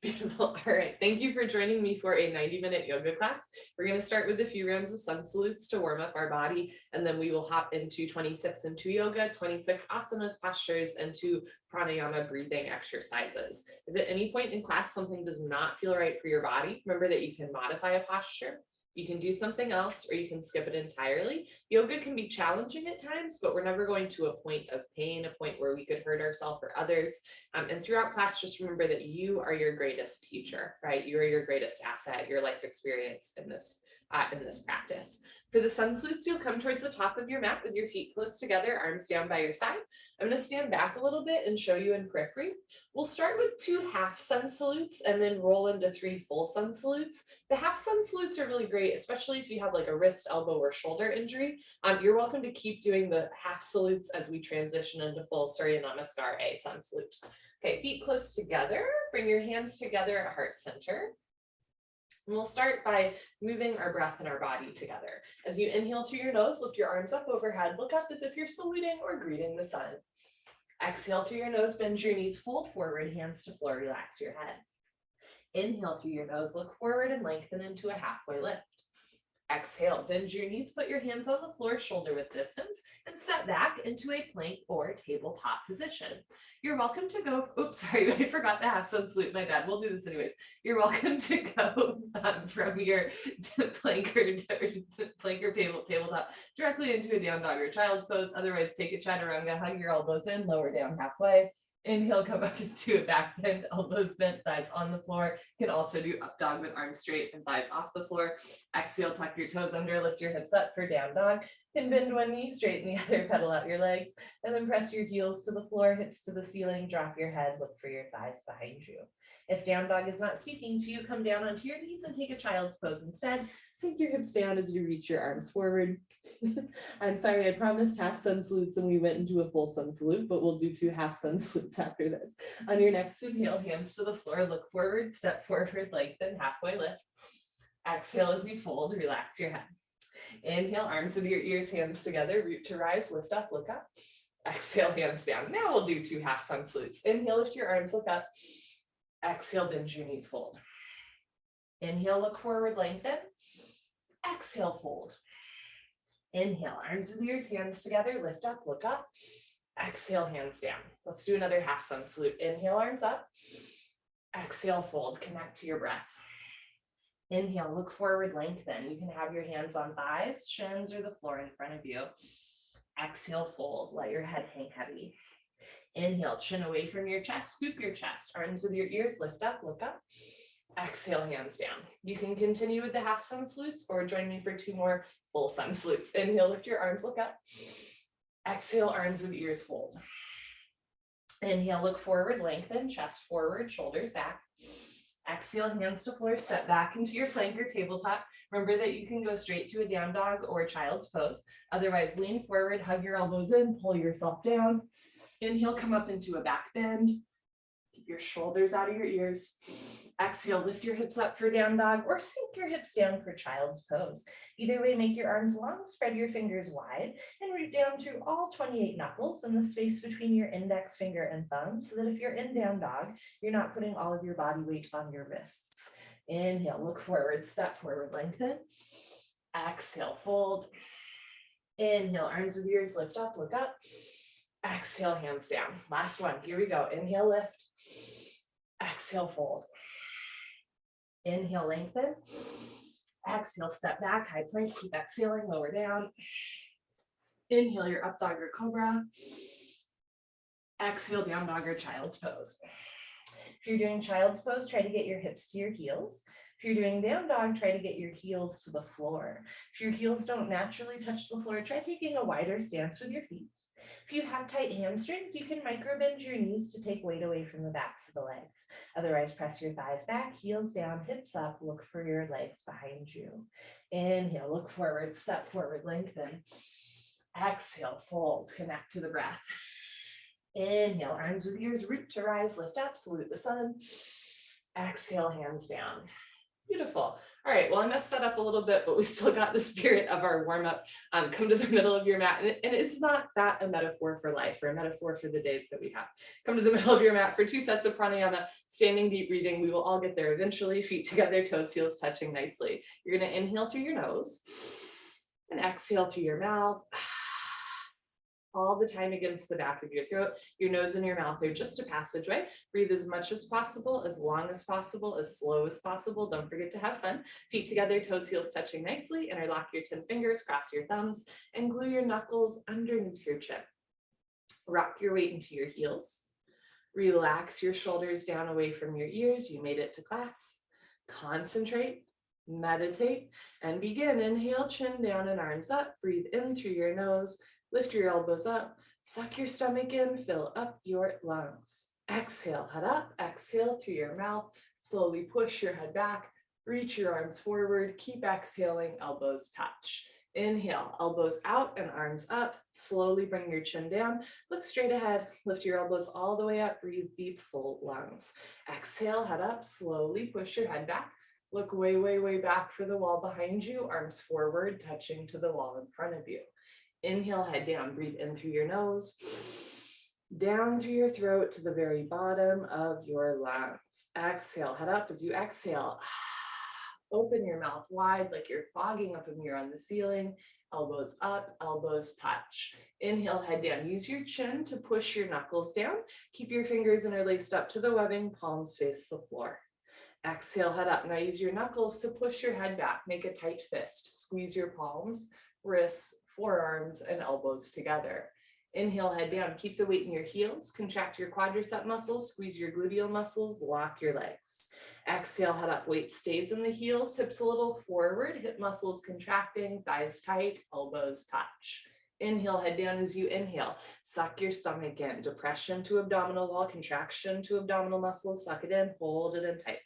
Beautiful. All right. Thank you for joining me for a 90-minute yoga class. We're going to start with a few rounds of sun salutes to warm up our body, and then we will hop into 26 into yoga, 26 asanas, postures, and 2 pranayama breathing exercises. If at any point in class something does not feel right for your body, remember that you can modify a posture. You can do something else, or you can skip it entirely. Yoga can be challenging at times, but we're never going to a point of pain, a point where we could hurt ourselves or others. And throughout class, just remember that you are your greatest teacher, right? You are your greatest asset, your life experience in this practice. For the sun salutes, you'll come towards the top of your mat with your feet close together, arms down by your side. I'm going to stand back a little bit and show you in periphery. We'll start with 2 half sun salutes and then roll into 3 full sun salutes. The half sun salutes are really great, especially if you have like a wrist, elbow, or shoulder injury. You're welcome to keep doing the half salutes as we transition into full Surya Namaskar A sun salute. Okay, feet close together. Bring your hands together at heart center. And we'll start by moving our breath and our body together. As you inhale through your nose, lift your arms up overhead. Look up as if you're saluting or greeting the sun. Exhale through your nose, bend your knees, fold forward, hands to floor, relax your head. Inhale through your nose, look forward and lengthen into a halfway lift. Exhale, bend your knees, put your hands on the floor, shoulder width distance, and step back into a plank or tabletop position. You're welcome to go, oops, sorry, I forgot the half sun salute, my bad, we'll do this anyways. You're welcome to go from your plank or tabletop directly into a down dog or child's pose. Otherwise, take a chaturanga, hug your elbows in, lower down halfway. Inhale, come up into a back bend, elbows bent, thighs on the floor. You can also do up dog with arms straight and thighs off the floor. Exhale, tuck your toes under, lift your hips up for down dog. You can bend one knee, straighten the other, pedal out your legs, and then press your heels to the floor, hips to the ceiling, drop your head, look for your thighs behind you. If down dog is not speaking to you, come down onto your knees and take a child's pose instead. Sink your hips down as you reach your arms forward. I'm sorry, I promised half sun salutes and we went into a full sun salute, but we'll do 2 half sun salutes after this. On your next inhale, hands to the floor, look forward, step forward, lengthen, halfway lift. Exhale as you fold, relax your head. Inhale, arms with your ears, hands together, root to rise, lift up, look up. Exhale, hands down. Now we'll do 2 half sun salutes. Inhale, lift your arms, look up. Exhale, bend your knees, fold. Inhale, look forward, lengthen. Exhale, fold. Inhale, arms with ears, hands together, lift up, look up. Exhale, hands down. Let's do another half sun salute. Inhale, arms up. Exhale, fold, connect to your breath. Inhale, look forward, lengthen. You can have your hands on thighs, shins, or the floor in front of you. Exhale, fold, let your head hang heavy. Inhale, chin away from your chest, scoop your chest, arms with your ears, lift up, look up. Exhale, hands down. You can continue with the half sun salutes or join me for 2 more full sun salutes. Inhale, lift your arms, look up. Exhale, arms with ears, fold. Inhale, look forward, lengthen, chest forward, shoulders back. Exhale, hands to floor, step back into your plank or tabletop. Remember that you can go straight to a down dog or child's pose. Otherwise, lean forward, hug your elbows in, pull yourself down. Inhale, come up into a back bend. Keep your shoulders out of your ears. Exhale, lift your hips up for down dog or sink your hips down for child's pose. Either way, make your arms long, spread your fingers wide, and root down through all 28 knuckles in the space between your index finger and thumb, so that if you're in down dog, you're not putting all of your body weight on your wrists. Inhale, look forward, step forward, lengthen. Exhale, fold. Inhale, arms with ears, lift up, look up. Exhale, hands down. Last one, here we go. Inhale, lift. Exhale, fold. Inhale, lengthen. Exhale, step back, high plank, keep exhaling, lower down. Inhale, your up dog or cobra. Exhale, down dog or child's pose. If you're doing child's pose, try to get your hips to your heels. If you're doing down dog, try to get your heels to the floor. If your heels don't naturally touch the floor, try taking a wider stance with your feet. If you have tight hamstrings, you can micro bend your knees to take weight away from the backs of the legs. Otherwise, press your thighs back, heels down, hips up, look for your legs behind you. Inhale, look forward, step forward, lengthen. Exhale, fold, connect to the breath. Inhale, arms with ears, root to rise, lift up, salute the sun. Exhale, hands down. Beautiful. All right, well, I messed that up a little bit, but we still got the spirit of our warm up. Come to the middle of your mat. And it's not that a metaphor for life or a metaphor for the days that we have. Come to the middle of your mat for 2 sets of pranayama, standing deep breathing. We will all get there eventually, feet together, toes, heels touching nicely. You're going to inhale through your nose and exhale through your mouth. All the time against the back of your throat. Your nose and your mouth are just a passageway. Breathe as much as possible, as long as possible, as slow as possible. Don't forget to have fun. Feet together, toes, heels touching nicely. Interlock your 10 fingers, cross your thumbs, and glue your knuckles underneath your chin. Rock your weight into your heels. Relax your shoulders down away from your ears. You made it to class. Concentrate, meditate, and begin. Inhale, chin down and arms up. Breathe in through your nose. Lift your elbows up, suck your stomach in, fill up your lungs. Exhale, head up, exhale through your mouth. Slowly push your head back, reach your arms forward, keep exhaling, elbows touch. Inhale, elbows out and arms up. Slowly bring your chin down, look straight ahead, lift your elbows all the way up, breathe deep, full lungs. Exhale, head up, slowly push your head back. Look way, way, way back for the wall behind you, arms forward, touching to the wall in front of you. Inhale, head down, breathe in through your nose, down through your throat to the very bottom of your lungs. Exhale, head up as you exhale. Open your mouth wide like you're fogging up a mirror on the ceiling. Elbows up, elbows touch. Inhale, head down. Use your chin to push your knuckles down. Keep your fingers interlaced up to the webbing, palms face the floor. Exhale, head up. Now use your knuckles to push your head back. Make a tight fist. Squeeze your palms, wrists, forearms, and elbows together. Inhale, head down. Keep the weight in your heels. Contract your quadricep muscles. Squeeze your gluteal muscles. Lock your legs. Exhale, head up. Weight stays in the heels. Hips a little forward. Hip muscles contracting. Thighs tight. Elbows touch. Inhale, head down as you inhale. Suck your stomach in. Depression to abdominal wall. Contraction to abdominal muscles. Suck it in. Hold it in tight.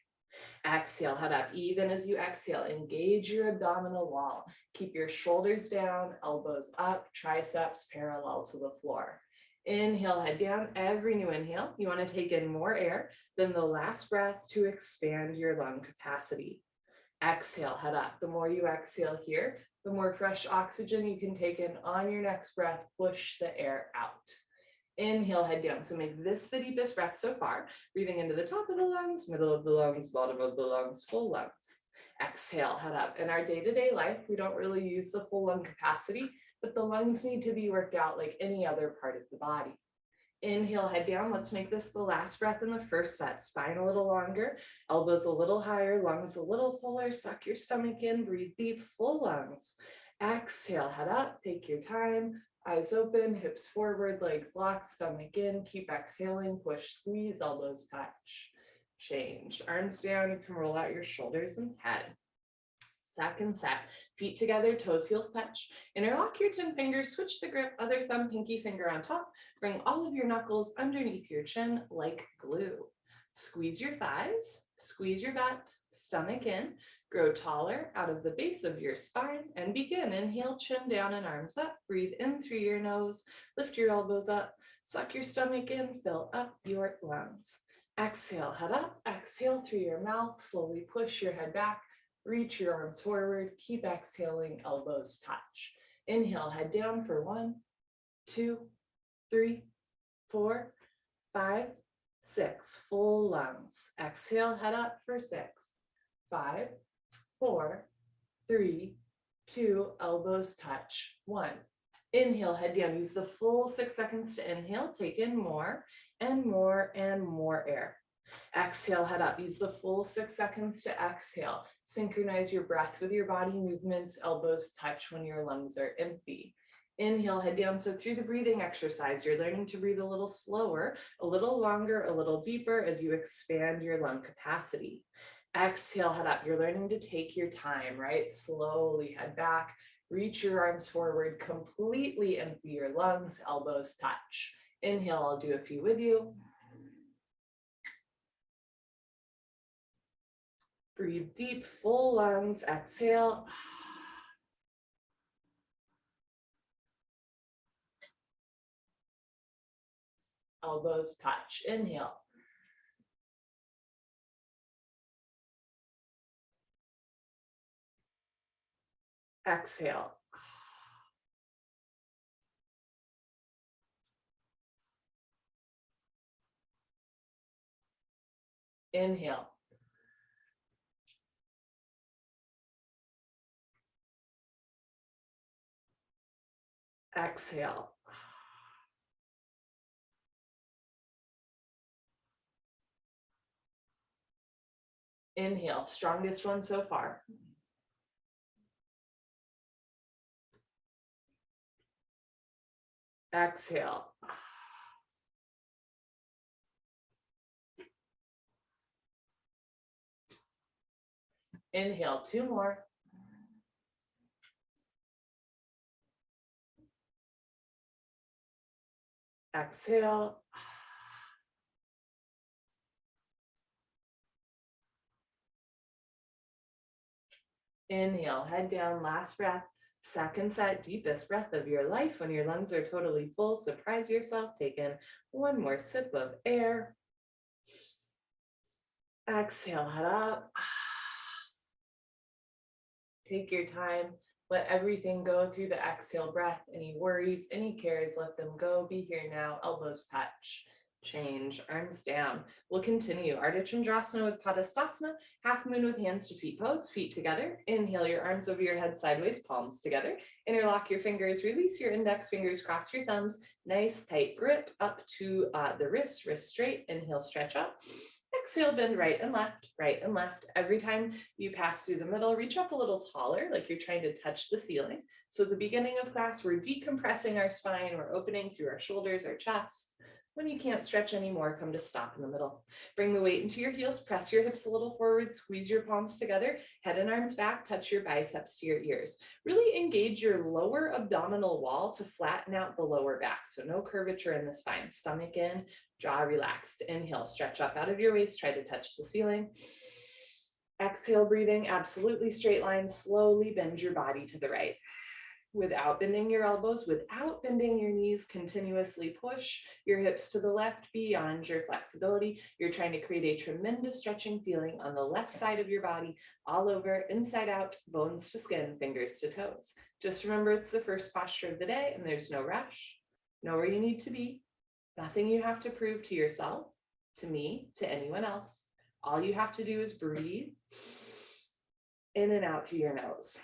Exhale, head up. Even as you exhale, engage your abdominal wall. Keep your shoulders down, elbows up, triceps parallel to the floor. Inhale, head down. Every new inhale, you want to take in more air than the last breath to expand your lung capacity. Exhale, head up. The more you exhale here, the more fresh oxygen you can take in on your next breath. Push the air out. Inhale, head down. So make this the deepest breath so far. Breathing into the top of the lungs, middle of the lungs, bottom of the lungs, full lungs. Exhale, head up. In our day-to-day life, we don't really use the full lung capacity, but the lungs need to be worked out like any other part of the body. Inhale, head down. Let's make this the last breath in the first set. Spine a little longer, elbows a little higher, lungs a little fuller. Suck your stomach in, breathe deep, full lungs. Exhale, head up, take your time. Eyes open, hips forward, legs locked, stomach in. Keep exhaling, push, squeeze, elbows touch. Change. Arms down, you can roll out your shoulders and head. Second set, feet together, toes, heels touch. Interlock your 10 fingers, switch the grip, other thumb, pinky finger on top. Bring all of your knuckles underneath your chin like glue. Squeeze your thighs, squeeze your butt, stomach in. Grow taller out of the base of your spine and begin. Inhale, chin down and arms up. Breathe in through your nose. Lift your elbows up. Suck your stomach in. Fill up your lungs. Exhale, head up. Exhale through your mouth. Slowly push your head back. Reach your arms forward. Keep exhaling. Elbows touch. Inhale, head down for 1, 2, 3, 4, 5, 6. Full lungs. Exhale, head up for 6, 5, 4, 3, 2, elbows touch. 1. Inhale, head down. Use the full 6 seconds to inhale. Take in more and more and more air. Exhale, head up. Use the full 6 seconds to exhale. Synchronize your breath with your body movements. Elbows touch when your lungs are empty. Inhale, head down. So through the breathing exercise, you're learning to breathe a little slower, a little longer, a little deeper as you expand your lung capacity. Exhale, head up. You're learning to take your time, right? Slowly head back, reach your arms forward, completely empty your lungs, elbows touch. Inhale, I'll do a few with you. Breathe deep, full lungs, exhale. Elbows touch, inhale. Exhale. Inhale. Exhale. Inhale, strongest one so far. Exhale. Inhale, two more. Exhale. Inhale, head down, last breath. Second set, deepest breath of your life. When your lungs are totally full, surprise yourself. Take in one more sip of air. Exhale, head up. Take your time. Let everything go through the exhale breath. Any worries, any cares, let them go. Be here now. Elbows touch. Change, arms down. We'll continue. Artichomasana with Padasana, half moon with hands to feet pose, feet together. Inhale your arms over your head sideways, palms together. Interlock your fingers, release your index fingers, cross your thumbs. Nice tight grip up to the wrist straight. Inhale, stretch up. Exhale, bend right and left, right and left. Every time you pass through the middle, reach up a little taller, like you're trying to touch the ceiling. So at the beginning of class, we're decompressing our spine, we're opening through our shoulders, our chest. When you can't stretch anymore, come to stop in the middle. Bring the weight into your heels, press your hips a little forward, squeeze your palms together, head and arms back, touch your biceps to your ears. Really engage your lower abdominal wall to flatten out the lower back. So no curvature in the spine. Stomach in, jaw relaxed. Inhale, stretch up out of your waist, try to touch the ceiling. Exhale, breathing, absolutely straight line. Slowly bend your body to the right. Without bending your elbows, without bending your knees, continuously push your hips to the left beyond your flexibility. You're trying to create a tremendous stretching feeling on the left side of your body, all over, inside out, bones to skin, fingers to toes. Just remember it's the first posture of the day and there's no rush. Know where you need to be. Nothing you have to prove to yourself, to me, to anyone else. All you have to do is breathe in and out through your nose.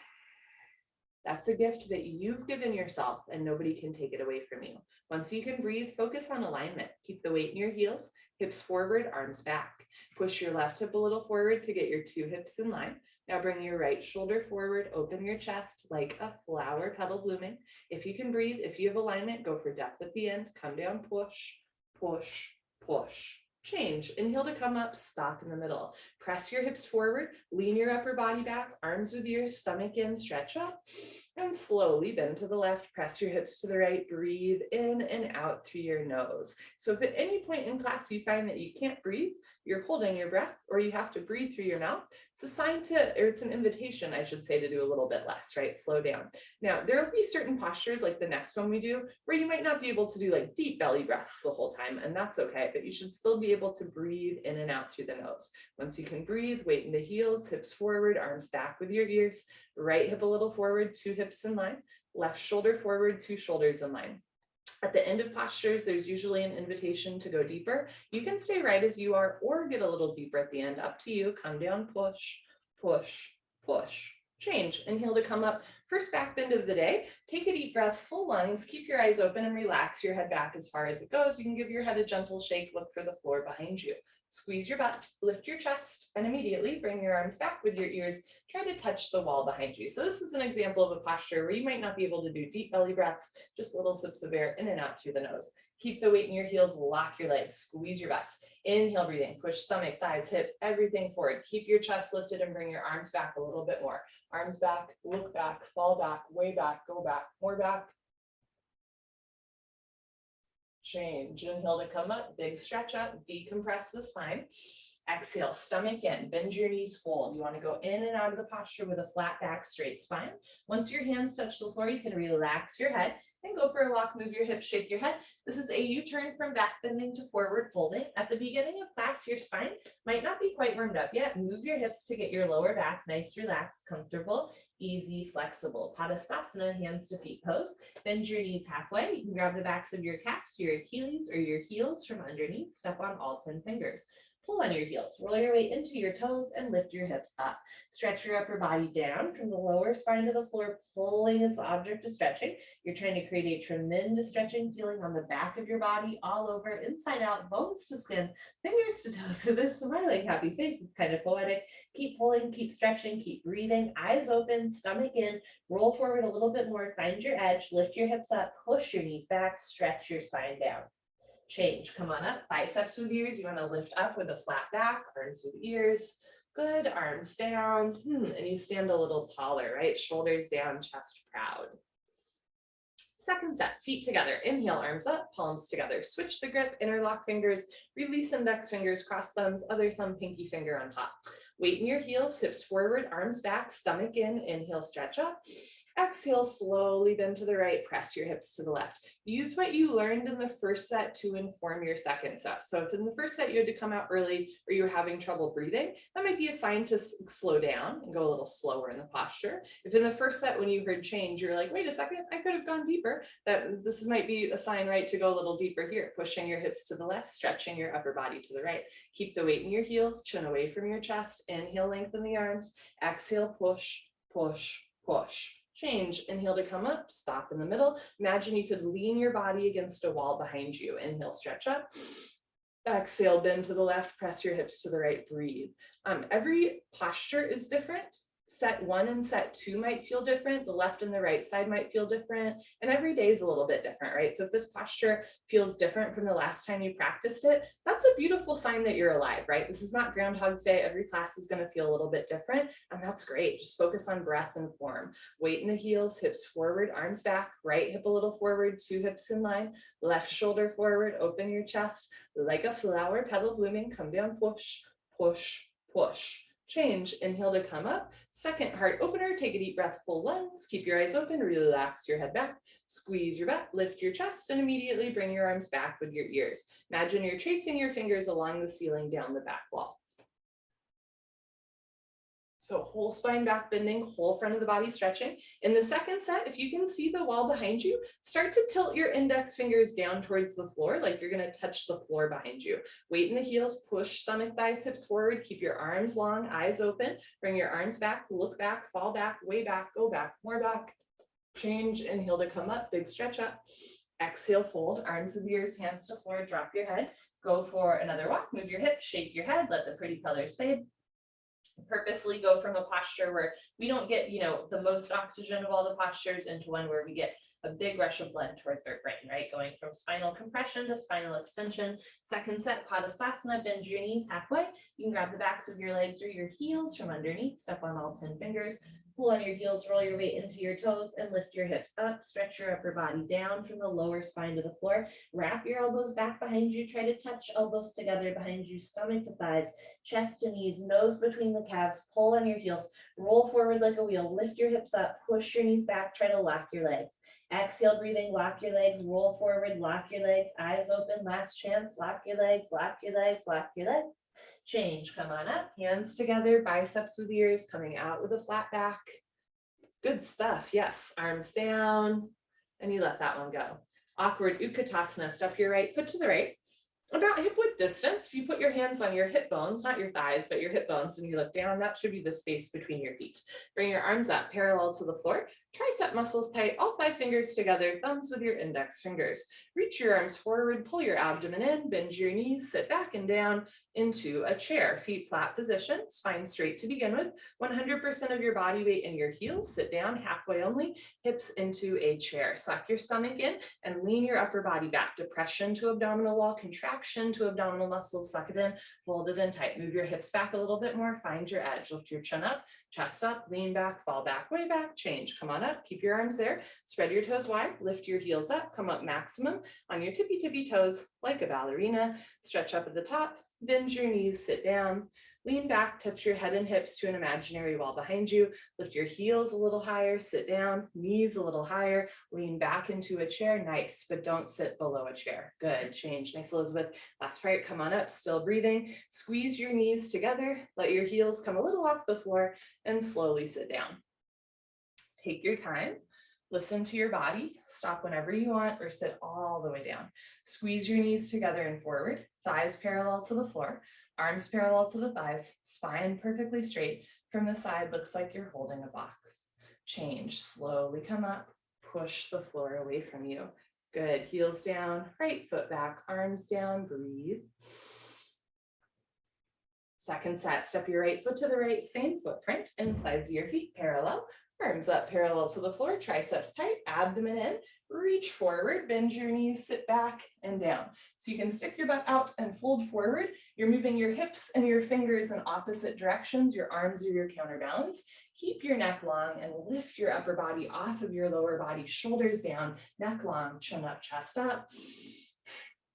That's a gift that you've given yourself and nobody can take it away from you. Once you can breathe, focus on alignment. Keep the weight in your heels, hips forward, arms back. Push your left hip a little forward to get your two hips in line. Now bring your right shoulder forward, open your chest like a flower petal blooming. If you can breathe, if you have alignment, go for depth at the end. Come down, push, push, push. Change. Inhale to come up, stop in the middle. Press your hips forward, lean your upper body back, arms with your stomach in, stretch up, and slowly bend to the left, press your hips to the right, breathe in and out through your nose. So if at any point in class you find that you can't breathe, you're holding your breath, or you have to breathe through your mouth, it's a sign to, or it's an invitation, I should say, to do a little bit less, right? Slow down. Now, there will be certain postures like the next one we do, where you might not be able to do like deep belly breath the whole time, and that's okay, but you should still be able to breathe in and out through the nose. Once you can breathe, weight in the heels, hips forward, arms back with your ears, right hip a little forward, two hips in line, left shoulder forward, two shoulders in line. At the end of postures, there's usually an invitation to go deeper. You can stay right as you are or get a little deeper at the end, up to you. Come down, push, push, push. Change. Inhale to come up. First back bend of the day. Take a deep breath, full lungs. Keep your eyes open and relax your head back as far as it goes. You can give your head a gentle shake. Look for the floor behind you. Squeeze your butt, lift your chest, and immediately bring your arms back with your ears. Try to touch the wall behind you. So this is an example of a posture where you might not be able to do deep belly breaths, just little sips of air in and out through the nose. Keep the weight in your heels, lock your legs, squeeze your butt. Inhale, breathing, push stomach, thighs, hips, everything forward. Keep your chest lifted and bring your arms back a little bit more. Arms back, look back, fall back, way back, go back, more back. Change. Inhale to come up, big stretch up, decompress the spine. Exhale, stomach in, bend your knees, fold. You want to go in and out of the posture with a flat back, straight spine. Once your hands touch the floor, you can relax your head and go for a walk, move your hips, shake your head. This is a U-turn from back bending to forward folding. At the beginning of class, your spine might not be quite warmed up yet. Move your hips to get your lower back nice, relaxed, comfortable, easy, flexible. Padasana, hands to feet pose. Bend your knees halfway. You can grab the backs of your calves, your Achilles, or your heels from underneath. Step on all 10 fingers. Pull on your heels, roll your weight into your toes and lift your hips up. Stretch your upper body down from the lower spine to the floor, pulling as the object of stretching. You're trying to create a tremendous stretching feeling on the back of your body, all over, inside out, bones to skin, fingers to toes, with this smiling, happy face. It's kind of poetic. Keep pulling, keep stretching, keep breathing, eyes open, stomach in, roll forward a little bit more, find your edge, lift your hips up, push your knees back, stretch your spine down. Change, come on up, biceps with ears. You want to lift up with a flat back, arms with ears. Good, arms down, and you stand a little taller, right? Shoulders down, chest proud. Second set, feet together. Inhale, arms up, palms together. Switch the grip, interlock fingers, release index fingers, cross thumbs, other thumb, pinky finger on top. Weight in your heels, hips forward, arms back, stomach in. Inhale, stretch up. Exhale, slowly bend to the right, press your hips to the left. Use what you learned in the first set to inform your second set. So if in the first set you had to come out early or you were having trouble breathing, that might be a sign to slow down and go a little slower in the posture. If in the first set when you heard change, you're like, wait a second, I could have gone deeper, that this might be a sign, right, to go a little deeper here, pushing your hips to the left, stretching your upper body to the right. Keep the weight in your heels, chin away from your chest. Inhale, lengthen the arms. Exhale, push, push, push. Change, inhale to come up, stop in the middle. Imagine you could lean your body against a wall behind you. Inhale, stretch up. Exhale, bend to the left, press your hips to the right, breathe. Every posture is different. Set 1 and set 2 might feel different. The left and the right side might feel different. And every day is a little bit different, right? So if this posture feels different from the last time you practiced it, that's a beautiful sign that you're alive, right? This is not Groundhog's Day. Every class is going to feel a little bit different. And that's great. Just focus on breath and form. Weight in the heels, hips forward, arms back, right hip a little forward, 2 hips in line, left shoulder forward, open your chest like a flower petal blooming, come down, push, push, push. Change, inhale to come up. Second heart opener, take a deep breath, full lungs. Keep your eyes open, relax your head back, squeeze your butt, lift your chest, and immediately bring your arms back with your ears. Imagine you're tracing your fingers along the ceiling down the back wall. So whole spine back bending, whole front of the body stretching. In the second set, if you can see the wall behind you, start to tilt your index fingers down towards the floor, like you're going to touch the floor behind you. Weight in the heels, push stomach, thighs, hips forward. Keep your arms long, eyes open. Bring your arms back, look back, fall back, way back, go back, more back. Change, inhale to come up, big stretch up. Exhale, fold, arms with ears, hands to floor, drop your head. Go for another walk, move your hips, shake your head, let the pretty colors fade. Purposely go from a posture where we don't get, the most oxygen of all the postures into one where we get a big rush of blood towards our brain, right? Going from spinal compression to spinal extension. Second set, Padasana, bend your knees halfway. You can grab the backs of your legs or your heels from underneath, step on all 10 fingers. Pull on your heels, roll your weight into your toes and lift your hips up. Stretch your upper body down from the lower spine to the floor. Wrap your elbows back behind you. Try to touch elbows together behind you, stomach to thighs, chest to knees, nose between the calves. Pull on your heels, roll forward like a wheel, lift your hips up, push your knees back, try to lock your legs. Exhale, breathing, lock your legs, roll forward, lock your legs, eyes open, last chance, lock your legs, lock your legs, lock your legs. Change, come on up, hands together, biceps with ears, coming out with a flat back. Good stuff, yes, arms down, and you let that one go. Awkward Ukatasana, step your right foot to the right. About hip width distance, if you put your hands on your hip bones, not your thighs, but your hip bones, and you look down, that should be the space between your feet. Bring your arms up parallel to the floor. Tricep muscles tight, all 5 fingers together, thumbs with your index fingers. Reach your arms forward, pull your abdomen in, bend your knees, sit back and down into a chair. Feet flat position, spine straight to begin with. 100% of your body weight in your heels. Sit down, halfway only, hips into a chair. Suck your stomach in and lean your upper body back. Depression to abdominal wall, contraction to abdominal muscles. Suck it in, hold it in tight. Move your hips back a little bit more, find your edge. Lift your chin up, chest up, lean back, fall back, way back, change. Come on up, keep your arms there. Spread your toes wide, lift your heels up, come up maximum on your tippy toes like a ballerina. Stretch up at the top, Bend your knees, sit down, lean back, touch your head and hips to an imaginary wall behind you. Lift your heels a little higher, sit down, knees a little higher, lean back into a chair. Nice, but don't sit below a chair. Good, change. Nice, Elizabeth. Last part, come on up, still breathing. Squeeze your knees together, let your heels come a little off the floor and slowly sit down. Take your time. Listen to your body, stop whenever you want or sit all the way down. Squeeze your knees together and forward, thighs parallel to the floor, arms parallel to the thighs, spine perfectly straight. From the side, looks like you're holding a box. Change, slowly come up, push the floor away from you. Good, heels down, right foot back, arms down, breathe. Second set, step your right foot to the right, same footprint, insides of your feet parallel. Arms up parallel to the floor, triceps tight, abdomen in, reach forward, bend your knees, sit back and down. So you can stick your butt out and fold forward. You're moving your hips and your fingers in opposite directions. Your arms are your counterbalance. Keep your neck long and lift your upper body off of your lower body, shoulders down, neck long, chin up, chest up.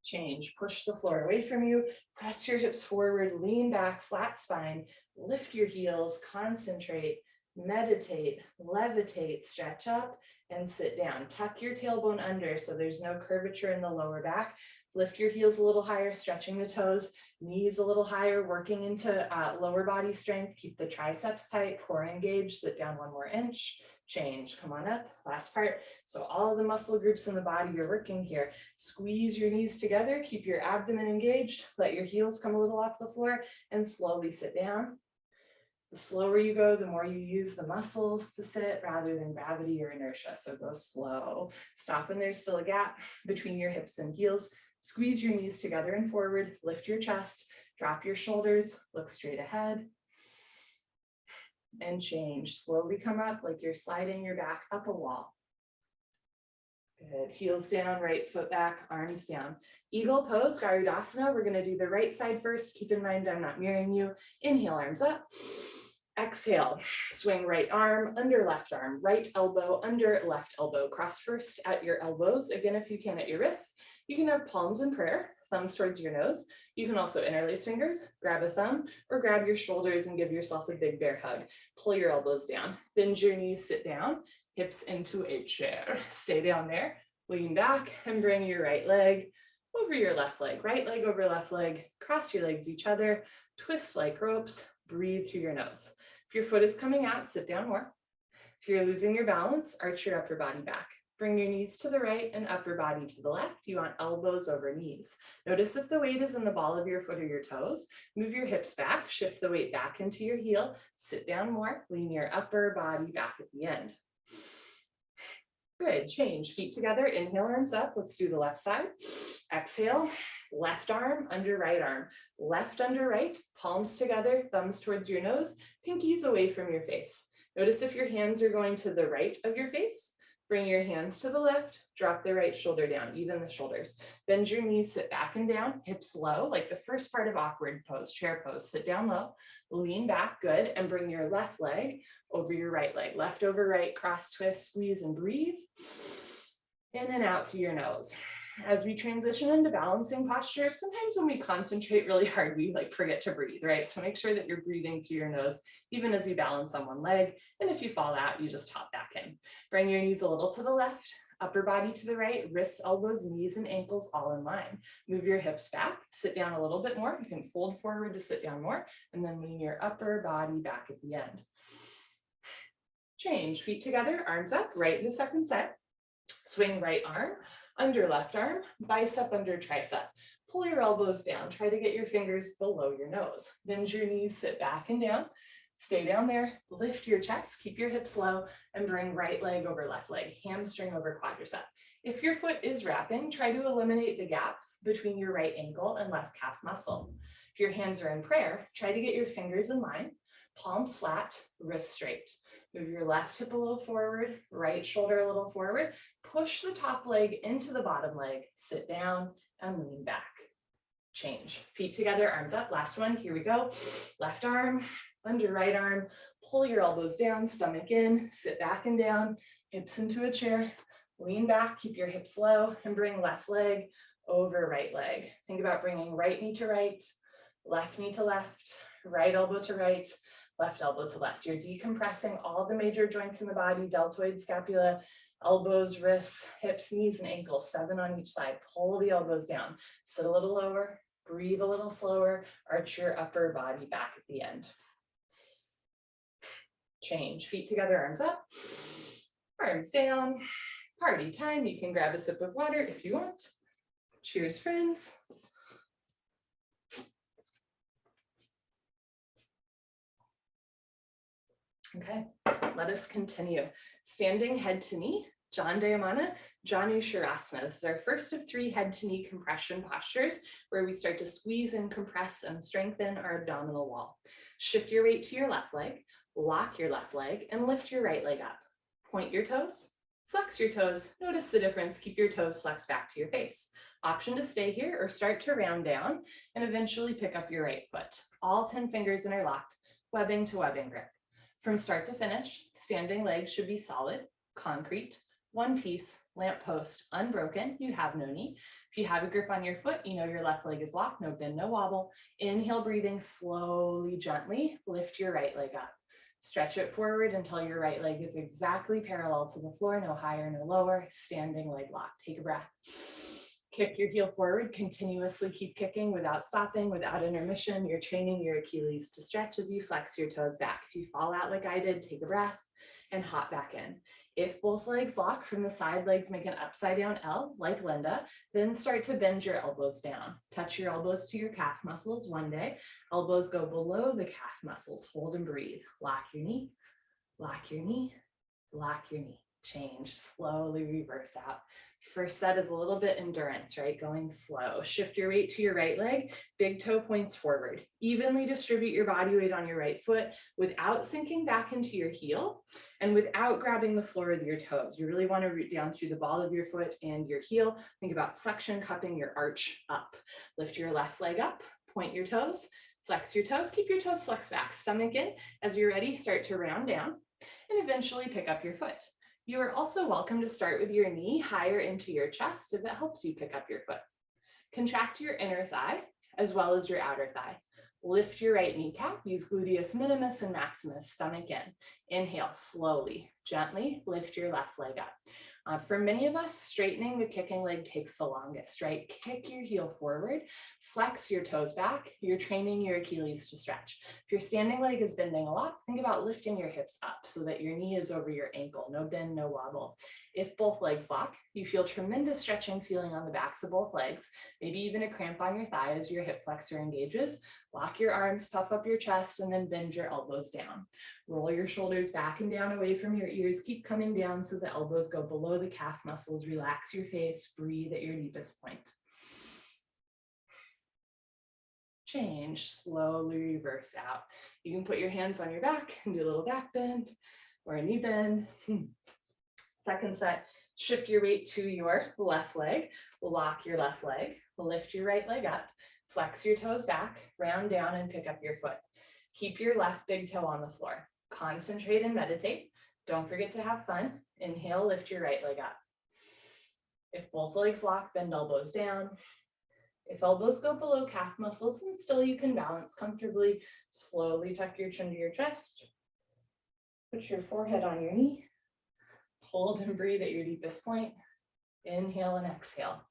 Change, push the floor away from you, press your hips forward, lean back, flat spine, lift your heels, concentrate, meditate, levitate, stretch up and sit down. Tuck your tailbone under so there's no curvature in the lower back. Lift your heels a little higher, stretching the toes, knees a little higher, working into lower body strength. Keep the triceps tight, core engaged, sit down 1 more inch. Change, come on up, last part. So all of the muscle groups in the body you're working here. Squeeze your knees together, keep your abdomen engaged, let your heels come a little off the floor and slowly sit down. The slower you go, the more you use the muscles to sit rather than gravity or inertia. So go slow. Stop when there's still a gap between your hips and heels. Squeeze your knees together and forward. Lift your chest. Drop your shoulders. Look straight ahead. And change. Slowly come up like you're sliding your back up a wall. Good. Heels down, right foot back, arms down. Eagle pose, Garudasana. We're going to do the right side first. Keep in mind I'm not mirroring you. Inhale, arms up. Exhale, swing right arm under left arm, right elbow under left elbow. Cross first at your elbows. Again, if you can at your wrists. You can have palms in prayer, thumbs towards your nose. You can also interlace fingers, grab a thumb, or grab your shoulders and give yourself a big bear hug. Pull your elbows down, bend your knees, sit down, hips into a chair. Stay down there, lean back and bring your right leg over your left leg. Right leg over left leg, cross your legs each other, twist like ropes, breathe through your nose. If your foot is coming out, sit down more. If you're losing your balance, arch your upper body back. Bring your knees to the right and upper body to the left. You want elbows over knees. Notice if the weight is in the ball of your foot or your toes. Move your hips back, shift the weight back into your heel. Sit down more, lean your upper body back at the end. Good, change, feet together, inhale, arms up. Let's do the left side. Exhale, left arm under right arm, left under right, palms together, thumbs towards your nose, pinkies away from your face. Notice if your hands are going to the right of your face. Bring your hands to the left, drop the right shoulder down, even the shoulders. Bend your knees, sit back and down, hips low, like the first part of awkward pose, chair pose. Sit down low, lean back, good, and bring your left leg over your right leg. Left over right, cross twist, squeeze and breathe. In and out through your nose. As we transition into balancing posture, sometimes when we concentrate really hard, we forget to breathe, right? So make sure that you're breathing through your nose, even as you balance on one leg. And if you fall out, you just hop back in. Bring your knees a little to the left, upper body to the right, wrists, elbows, knees, and ankles all in line. Move your hips back, sit down a little bit more. You can fold forward to sit down more, and then lean your upper body back at the end. Change, feet together, arms up, right in the second set. Swing right arm under left arm, bicep under tricep. Pull your elbows down. Try to get your fingers below your nose. Bend your knees, sit back and down. Stay down there. Lift your chest, keep your hips low, and bring right leg over left leg, hamstring over quadricep. If your foot is wrapping, try to eliminate the gap between your right ankle and left calf muscle. If your hands are in prayer, try to get your fingers in line, palms flat, wrists straight. Move your left hip a little forward, right shoulder a little forward. Push the top leg into the bottom leg. Sit down and lean back. Change. Feet together, arms up. Last one. Here we go. Left arm under right arm. Pull your elbows down, stomach in. Sit back and down. Hips into a chair. Lean back. Keep your hips low and bring left leg over right leg. Think about bringing right knee to right, Left knee to left, right elbow to right, left elbow to left. You're decompressing all the major joints in the body, deltoid, scapula, elbows, wrists, hips, knees, and ankles, 7 on each side. Pull the elbows down, sit a little lower, breathe a little slower, arch your upper body back at the end. Change, feet together, arms up, arms down. Party time. You can grab a sip of water if you want. Cheers, friends. Okay, let us continue. Standing head to knee, Jandayamana, Janu Sharasana. This is our first of 3 head to knee compression postures where we start to squeeze and compress and strengthen our abdominal wall. Shift your weight to your left leg, lock your left leg, and lift your right leg up. Point your toes, flex your toes. Notice the difference. Keep your toes flexed back to your face. Option to stay here or start to round down and eventually pick up your right foot. All 10 fingers interlocked, webbing to webbing grip. From start to finish, standing legs should be solid, concrete, one piece, lamp post, unbroken. You have no knee. If you have a grip on your foot, you know your left leg is locked, no bend, no wobble. Inhale, breathing slowly, gently, lift your right leg up. Stretch it forward until your right leg is exactly parallel to the floor, no higher, no lower, standing leg lock. Take a breath. Kick your heel forward, continuously keep kicking without stopping, without intermission. You're training your Achilles to stretch as you flex your toes back. If you fall out like I did, take a breath and hop back in. If both legs lock from the side, legs make an upside down L like Linda, then start to bend your elbows down. Touch your elbows to your calf muscles one day. Elbows go below the calf muscles. Hold and breathe. Lock your knee, lock your knee, lock your knee. Change, slowly reverse out. First set is a little bit endurance, right? Going slow. Shift your weight to your right leg, big toe points forward. Evenly distribute your body weight on your right foot without sinking back into your heel and without grabbing the floor with your toes. You really want to root down through the ball of your foot and your heel. Think about suction cupping your arch up. Lift your left leg up, point your toes, flex your toes, keep your toes flexed back, stomach in. As you're ready, start to round down and eventually pick up your foot. You are also welcome to start with your knee higher into your chest if it helps you pick up your foot. Contract your inner thigh as well as your outer thigh. Lift your right kneecap, use gluteus minimus and maximus, stomach in. Inhale, slowly, gently lift your left leg up. For many of us, straightening the kicking leg takes the longest, right? Kick your heel forward, flex your toes back. You're training your Achilles to stretch. If your standing leg is bending a lot, think about lifting your hips up so that your knee is over your ankle. No bend, no wobble. If both legs lock, you feel tremendous stretching feeling on the backs of both legs, maybe even a cramp on your thigh as your hip flexor engages. Lock your arms, puff up your chest, and then bend your elbows down. Roll your shoulders back and down away from your ears. Keep coming down so the elbows go below the calf muscles. Relax your face. Breathe at your deepest point. Change. Slowly reverse out. You can put your hands on your back and do a little back bend or a knee bend. Second set, shift your weight to your left leg. Lock your left leg. Lift your right leg up. Flex your toes back, round down and pick up your foot. Keep your left big toe on the floor. Concentrate and meditate. Don't forget to have fun. Inhale, lift your right leg up. If both legs lock, bend elbows down. If elbows go below calf muscles and still you can balance comfortably, slowly tuck your chin to your chest. Put your forehead on your knee. Hold and breathe at your deepest point. Inhale and exhale.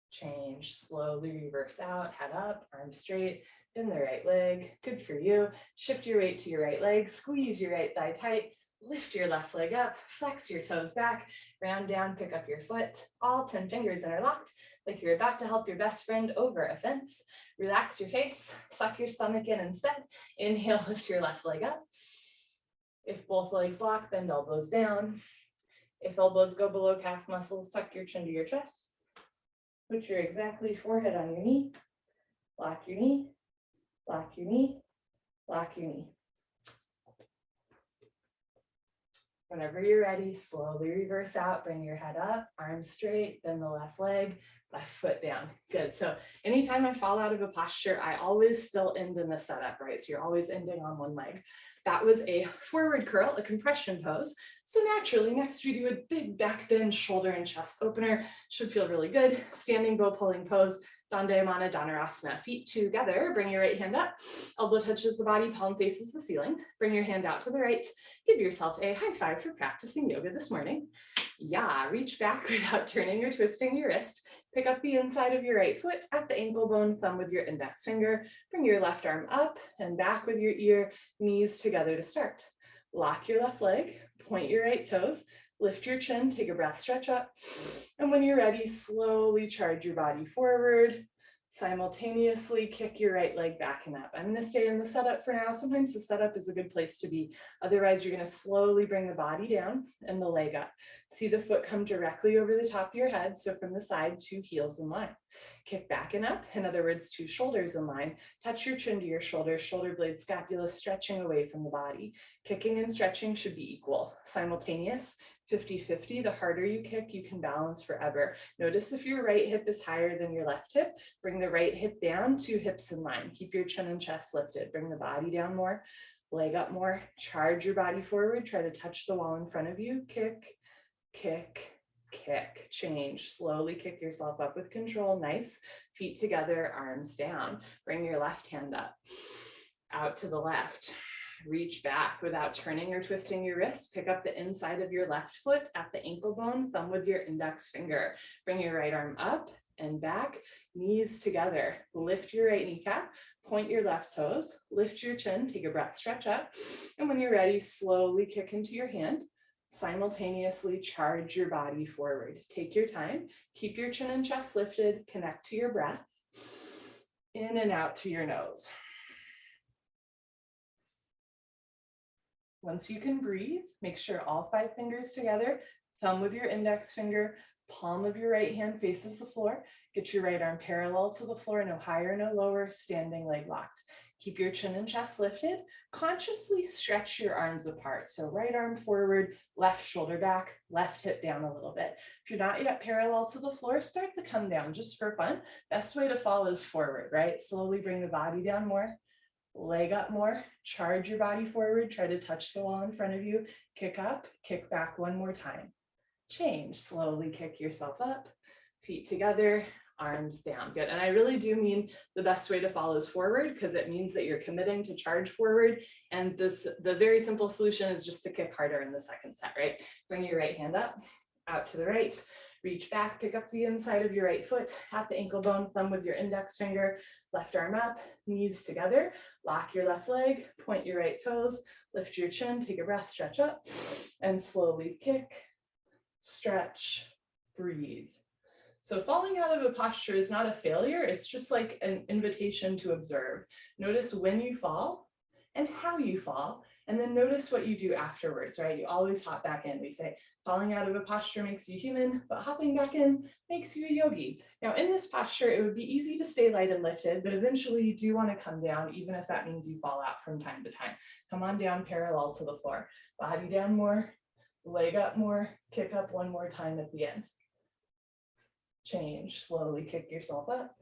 Change, slowly reverse out, head up, arms straight, bend the right leg, good for you. Shift your weight to your right leg, squeeze your right thigh tight, lift your left leg up, flex your toes back, round down, pick up your foot, all 10 fingers interlocked, like you're about to help your best friend over a fence. Relax your face, suck your stomach in instead. Inhale, lift your left leg up. If both legs lock, bend elbows down. If elbows go below calf muscles, tuck your chin to your chest. Put your exactly forehead on your knee, lock your knee, lock your knee, lock your knee. Whenever you're ready, slowly reverse out, bring your head up, arms straight, bend the left leg, left foot down. Good. So anytime I fall out of a posture, I always still end in the setup, right? So you're always ending on one leg. That was a forward curl, a compression pose. So naturally, next we do a big back bend, shoulder and chest opener. Should feel really good. Standing bow pulling pose. Dandayamana, Dhanurasana. Feet together, bring your right hand up. Elbow touches the body, palm faces the ceiling. Bring your hand out to the right. Give yourself a high five for practicing yoga this morning. Yeah, reach back without turning or twisting your wrist. Pick up the inside of your right foot at the ankle bone, thumb with your index finger. Bring your left arm up and back with your ear, knees together to start. Lock your left leg, point your right toes, lift your chin, take a breath, stretch up. And when you're ready, slowly charge your body forward. Simultaneously kick your right leg back and up. I'm going to stay in the setup for now. Sometimes the setup is a good place to be. Otherwise, you're going to slowly bring the body down and the leg up. See the foot come directly over the top of your head. So from the side, 2 heels in line. Kick back and up. In other words, 2 shoulders in line. Touch your chin to your shoulder, shoulder blade, scapula stretching away from the body. Kicking and stretching should be equal, simultaneous, 50-50. The harder you kick, you can balance forever. Notice if your right hip is higher than your left hip, bring the right hip down, 2 hips in line. Keep your chin and chest lifted. Bring the body down more, leg up more, charge your body forward. Try to touch the wall in front of you. Kick, kick, kick, change. Slowly kick yourself up with control. Nice. Feet together, arms down. Bring your left hand up, out to the left. Reach back without turning or twisting your wrist. Pick up the inside of your left foot at the ankle bone, thumb with your index finger. Bring your right arm up and back, knees together. Lift your right kneecap, point your left toes, lift your chin, take a breath, stretch up. And when you're ready, slowly kick into your hand. Simultaneously charge your body forward. Take your time, keep your chin and chest lifted, connect to your breath. In and out through your nose. Once you can breathe, make sure all 5 fingers together, thumb with your index finger, palm of your right hand faces the floor. Get your right arm parallel to the floor, no higher, no lower, standing leg locked. Keep your chin and chest lifted. Consciously stretch your arms apart. So right arm forward, left shoulder back, left hip down a little bit. If you're not yet parallel to the floor, start to come down just for fun. Best way to fall is forward, right? Slowly bring the body down more. Leg up more, charge your body forward, try to touch the wall in front of you, kick up, kick back one more time. Change, slowly kick yourself up, feet together, arms down. Good, and I really do mean the best way to fall is forward because it means that you're committing to charge forward, and the very simple solution is just to kick harder in the second set, right? Bring your right hand up, out to the right, reach back, pick up the inside of your right foot at the ankle bone, thumb with your index finger, left arm up, knees together, lock your left leg, point your right toes, lift your chin, take a breath, stretch up, and slowly kick, stretch, breathe. So falling out of a posture is not a failure, it's just like an invitation to observe. Notice when you fall and how you fall, and then notice what you do afterwards, right? You always hop back in. We say falling out of a posture makes you human, but hopping back in makes you a yogi. Now in this posture, it would be easy to stay light and lifted, but eventually you do want to come down, even if that means you fall out from time to time. Come on down parallel to the floor. Body down more, leg up more, kick up one more time at the end. Change, slowly kick yourself up.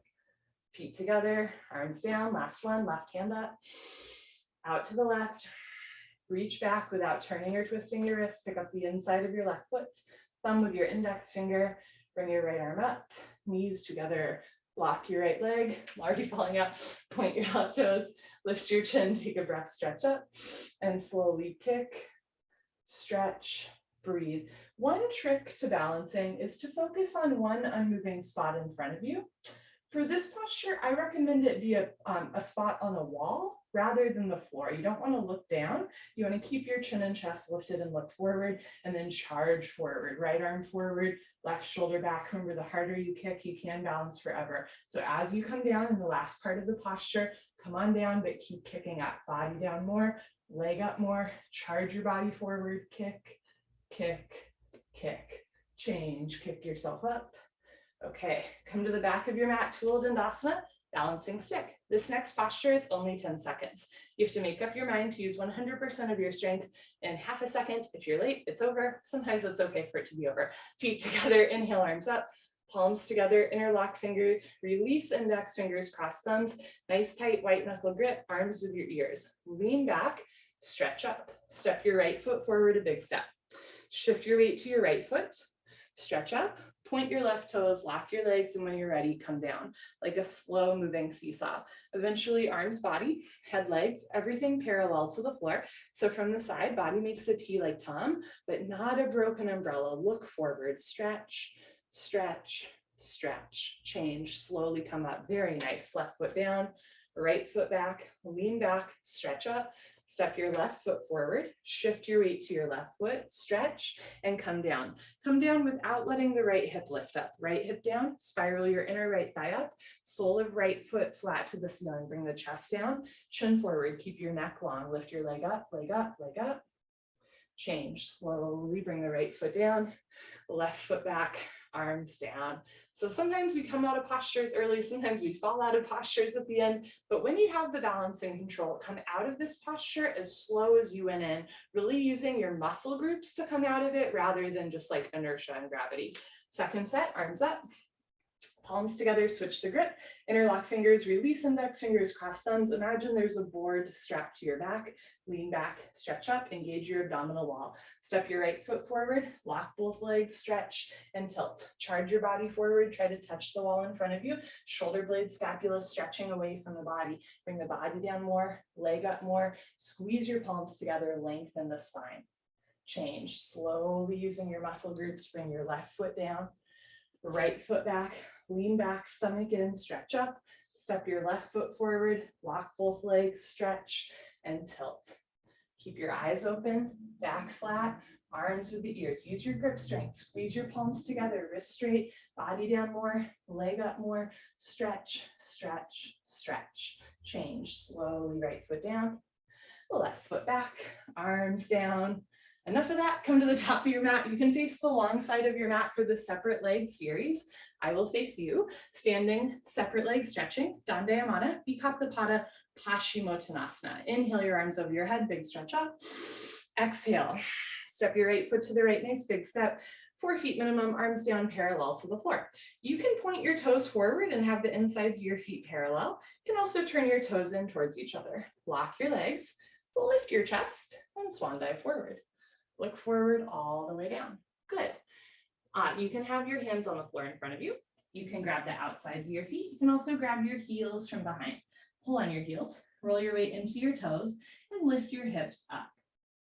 Feet together, arms down, last one, left hand up, out to the left. Reach back without turning or twisting your wrist. Pick up the inside of your left foot, thumb with your index finger, bring your right arm up, knees together, lock your right leg, already falling out, point your left toes, lift your chin, take a breath, stretch up, and slowly kick, stretch, breathe. One trick to balancing is to focus on one unmoving spot in front of you. For this posture, I recommend it be a spot on the wall rather than the floor. You don't want to look down. You want to keep your chin and chest lifted and look forward, and then charge forward. Right arm forward, left shoulder back. Remember, the harder you kick, you can balance forever. So as you come down in the last part of the posture, come on down, but keep kicking up. Body down more, leg up more, charge your body forward, kick, kick, kick. Change, kick yourself up. Okay, come to the back of your mat, tool Dandasana, balancing stick. This next posture is only 10 seconds. You have to make up your mind to use 100% of your strength in half a second. If you're late, it's over. Sometimes it's okay for it to be over. Feet together, inhale, arms up, palms together, interlock fingers, release index fingers, cross thumbs, nice tight white knuckle grip, arms with your ears. Lean back, stretch up, step your right foot forward, a big step. Shift your weight to your right foot, stretch up, Point your left toes, lock your legs, and when you're ready, come down like a slow moving seesaw. Eventually, arms, body, head, legs, everything parallel to the floor. So from the side, body makes a T like Tom, but not a broken umbrella. Look forward, stretch, stretch, stretch, change, slowly come up. Very nice. Left foot down, right foot back, lean back, stretch up. Step your left foot forward, shift your weight to your left foot, stretch, and come down. Come down without letting the right hip lift up. Right hip down, spiral your inner right thigh up, sole of right foot flat to the ceiling. Bring the chest down, chin forward, keep your neck long, lift your leg up, leg up, leg up. Change, slowly bring the right foot down, left foot back, arms down. So sometimes we come out of postures early, sometimes we fall out of postures at the end, but when you have the balance and control, come out of this posture as slow as you went in, really using your muscle groups to come out of it rather than just like inertia and gravity. Second set, arms up. Palms together, switch the grip, interlock fingers, release index fingers, cross thumbs. Imagine there's a board strapped to your back, lean back, stretch up, engage your abdominal wall. Step your right foot forward, lock both legs, stretch and tilt. Charge your body forward, try to touch the wall in front of you. Shoulder blade, scapula stretching away from the body. Bring the body down more, leg up more, squeeze your palms together, lengthen the spine. Change, slowly using your muscle groups, bring your left foot down, right foot back, lean back, stomach in, stretch up, step your left foot forward, lock both legs, stretch and tilt. Keep your eyes open, back flat, arms with the ears. Use your grip strength, squeeze your palms together, wrist straight, body down more, leg up more, stretch, stretch, stretch. Change, slowly right foot down, left foot back, arms down. Enough of that, come to the top of your mat. You can face the long side of your mat for the separate leg series. I will face you, standing, separate leg stretching, Dandayamana, Bikram Paschimottanasana. Inhale your arms over your head, big stretch up. Exhale, step your right foot to the right, nice big step. 4 feet minimum, arms down parallel to the floor. You can point your toes forward and have the insides of your feet parallel. You can also turn your toes in towards each other. Lock your legs, lift your chest, and swan dive forward. Look forward all the way down. Good. You can have your hands on the floor in front of you. You can grab the outsides of your feet. You can also grab your heels from behind. Pull on your heels, roll your weight into your toes, and lift your hips up.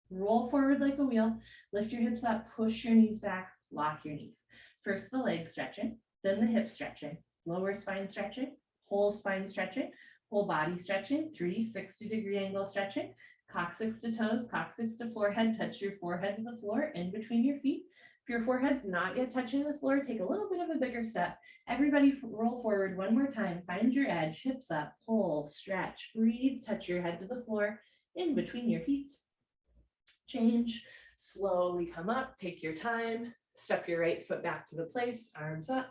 Roll forward like a wheel, lift your hips up, push your knees back, lock your knees. First the leg stretching, then the hip stretching, lower spine stretching, whole spine stretching, whole body stretching, 360-degree angle stretching. Coccyx to toes, coccyx to forehead, touch your forehead to the floor in between your feet. If your forehead's not yet touching the floor, take a little bit of a bigger step. Everybody roll forward one more time, find your edge, hips up, pull, stretch, breathe, touch your head to the floor in between your feet. Change, slowly come up, take your time, step your right foot back to the place, arms up,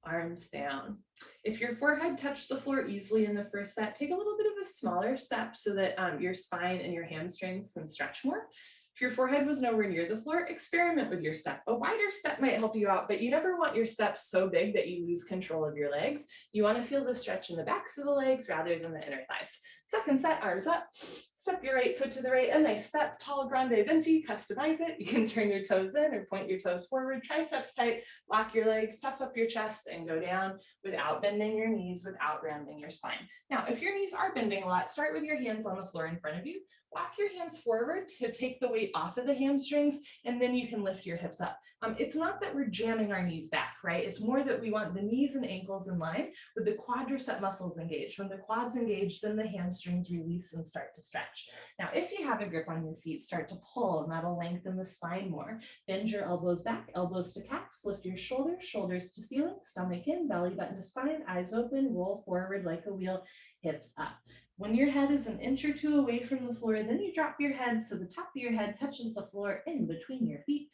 arms down. If your forehead touched the floor easily in the first set, take a little bit of a smaller step so that your spine and your hamstrings can stretch more. If your forehead was nowhere near the floor, experiment with your step. A wider step might help you out, but you never want your steps so big that you lose control of your legs. You want to feel the stretch in the backs of the legs rather than the inner thighs. Second set, arms up. Step your right foot to the right, a nice step, tall grande venti, customize it. You can turn your toes in or point your toes forward, triceps tight, lock your legs, puff up your chest and go down without bending your knees, without rounding your spine. Now, if your knees are bending a lot, start with your hands on the floor in front of you. Walk your hands forward to take the weight off of the hamstrings, and then you can lift your hips up. It's not that we're jamming our knees back, right? It's more that we want the knees and ankles in line with the quadricep muscles engaged. When the quads engage, then the hamstrings release and start to stretch. Now, if you have a grip on your feet, start to pull, and that'll lengthen the spine more. Bend your elbows back, elbows to caps, lift your shoulders, shoulders to ceiling, stomach in, belly button to spine, eyes open, roll forward like a wheel, hips up. When your head is an inch or two away from the floor, then you drop your head so the top of your head touches the floor in between your feet.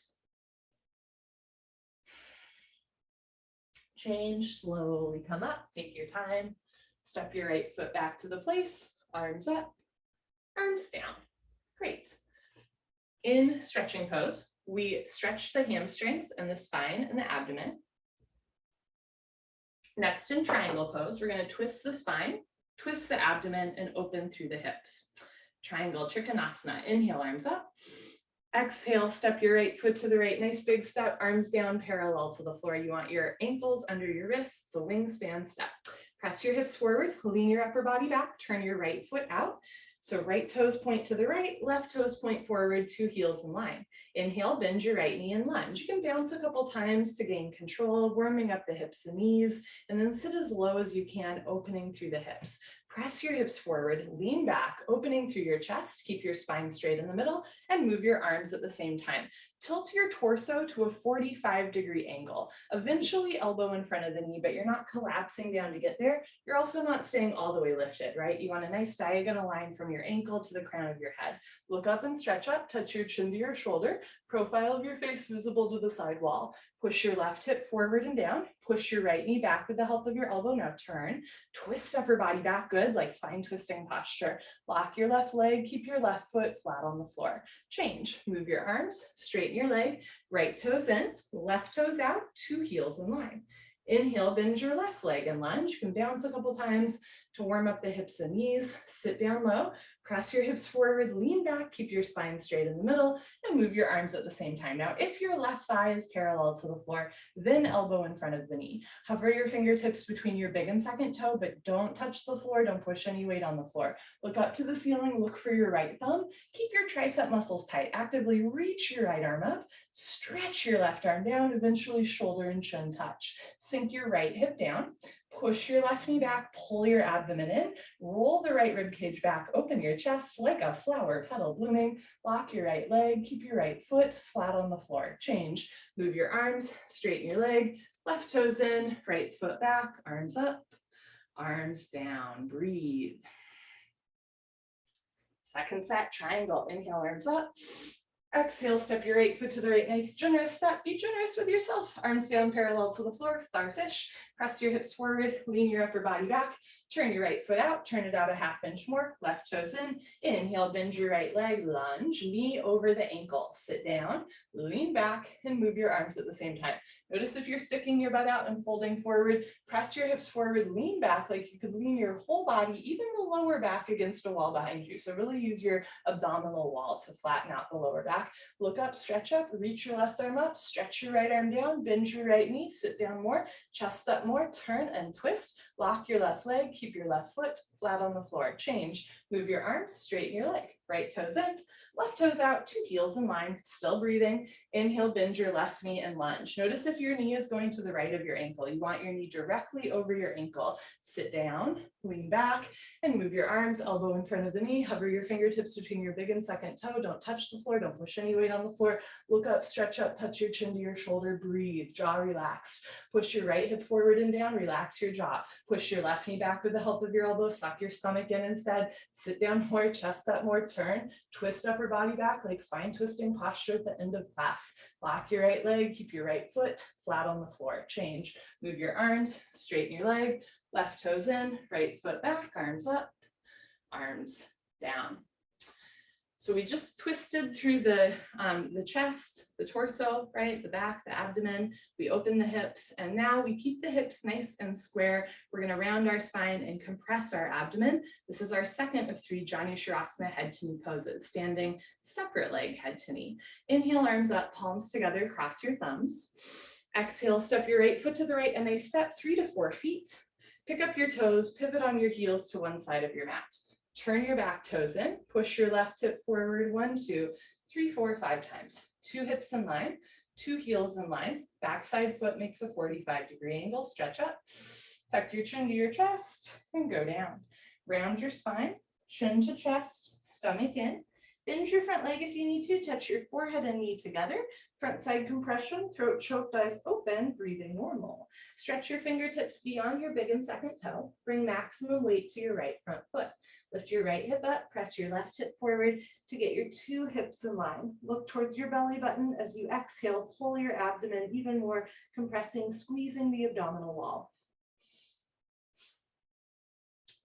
Change, slowly come up, take your time, step your right foot back to the place, arms up, arms down. Great. In stretching pose, we stretch the hamstrings and the spine and the abdomen. Next, in triangle pose, we're going to twist the spine, twist the abdomen, and open through the hips. Triangle Trikanasana. Inhale, arms up. Exhale, step your right foot to the right. Nice big step, arms down parallel to the floor. You want your ankles under your wrists, a wingspan step. Press your hips forward, lean your upper body back, turn your right foot out. So right toes point to the right, left toes point forward, two heels in line. Inhale, bend your right knee and lunge. You can bounce a couple times to gain control, warming up the hips and knees, and then sit as low as you can, opening through the hips. Press your hips forward, lean back, opening through your chest, keep your spine straight in the middle, and move your arms at the same time. Tilt your torso to a 45-degree angle. Eventually elbow in front of the knee, but you're not collapsing down to get there. You're also not staying all the way lifted, right? You want a nice diagonal line from your ankle to the crown of your head. Look up and stretch up, touch your chin to your shoulder, profile of your face visible to the side wall. Push your left hip forward and down, push your right knee back with the help of your elbow. Now turn, twist upper body back, good, like spine twisting posture. Lock your left leg, keep your left foot flat on the floor. Change, move your arms, straighten your leg, right toes in, left toes out, two heels in line. Inhale, bend your left leg and lunge. You can bounce a couple times to warm up the hips and knees. Sit down low, press your hips forward, lean back, keep your spine straight in the middle, and move your arms at the same time. Now, if your left thigh is parallel to the floor, then elbow in front of the knee. Hover your fingertips between your big and second toe, but don't touch the floor. Don't push any weight on the floor. Look up to the ceiling, look for your right thumb. Keep your tricep muscles tight. Actively reach your right arm up, stretch your left arm down, eventually shoulder and chin touch. Sink your right hip down. Push your left knee back, pull your abdomen in, roll the right rib cage back, open your chest like a flower petal blooming, lock your right leg, keep your right foot flat on the floor. Change, move your arms, straighten your leg, left toes in, right foot back, arms up, arms down, breathe. Second set, triangle, inhale, arms up. Exhale, step your right foot to the right, nice generous step. Be generous with yourself. Arms down parallel to the floor, starfish. Press your hips forward, lean your upper body back. Turn your right foot out, turn it out a half inch more, left toes in. Inhale, bend your right leg, lunge, knee over the ankle. Sit down, lean back, and move your arms at the same time. Notice if you're sticking your butt out and folding forward, press your hips forward, lean back like you could lean your whole body, even the lower back against a wall behind you. So really use your abdominal wall to flatten out the lower back. Look up, stretch up, reach your left arm up, stretch your right arm down, bend your right knee, sit down more, chest up more, turn and twist, lock your left leg, keep your left foot flat on the floor. Change, move your arms, straighten your leg, right toes in, left toes out, two heels in line, still breathing. Inhale, bend your left knee and lunge. Notice if your knee is going to the right of your ankle. You want your knee directly over your ankle. Sit down, lean back, and move your arms, elbow in front of the knee. Hover your fingertips between your big and second toe. Don't touch the floor. Don't push any weight on the floor. Look up, stretch up, touch your chin to your shoulder. Breathe, jaw relaxed. Push your right hip forward and down. Relax your jaw. Push your left knee back with the help of your elbow. Suck your stomach in instead. Sit down more, chest up more, turn. Twist upper body back like spine twisting posture at the end of class. Lock your right leg, keep your right foot flat on the floor. Change, move your arms, straighten your leg, left toes in, right foot back, arms up, arms down. So we just twisted through the chest, the torso, right, the back, the abdomen. We open the hips, and now we keep the hips nice and square. We're going to round our spine and compress our abdomen. This is our second of three Janu Sharasana head to knee poses, standing separate leg head to knee. Inhale, arms up, palms together, cross your thumbs. Exhale, step your right foot to the right, and they step 3 to 4 feet. Pick up your toes, pivot on your heels to one side of your mat. Turn your back toes in, push your left hip forward 1, 2, 3, 4, 5 times. 2 hips in line, 2 heels in line. Backside foot makes a 45-degree angle. Stretch up, tuck your chin to your chest, and go down. Round your spine, chin to chest, stomach in. Bend your front leg if you need to. Touch your forehead and knee together. Front side compression, throat choked, eyes open, breathing normal. Stretch your fingertips beyond your big and second toe. Bring maximum weight to your right front foot. Lift your right hip up, press your left hip forward to get your 2 hips in line. Look towards your belly button as you exhale, pull your abdomen even more, compressing, squeezing the abdominal wall.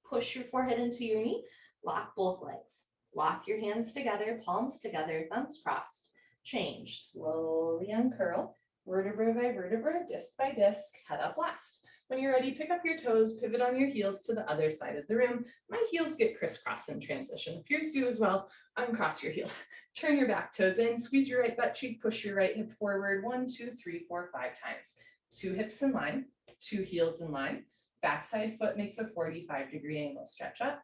Push your forehead into your knee, lock both legs. Lock your hands together, palms together, thumbs crossed. Change, slowly uncurl, vertebra by vertebra, disc by disc, head up last. When you're ready, pick up your toes, pivot on your heels to the other side of the room. My heels get crisscross in transition. If yours do as well, uncross your heels. Turn your back toes in, squeeze your right butt cheek, push your right hip forward 1, 2, 3, 4, 5 times. 2 hips in line, 2 heels in line. Backside foot makes a 45-degree angle. Stretch up,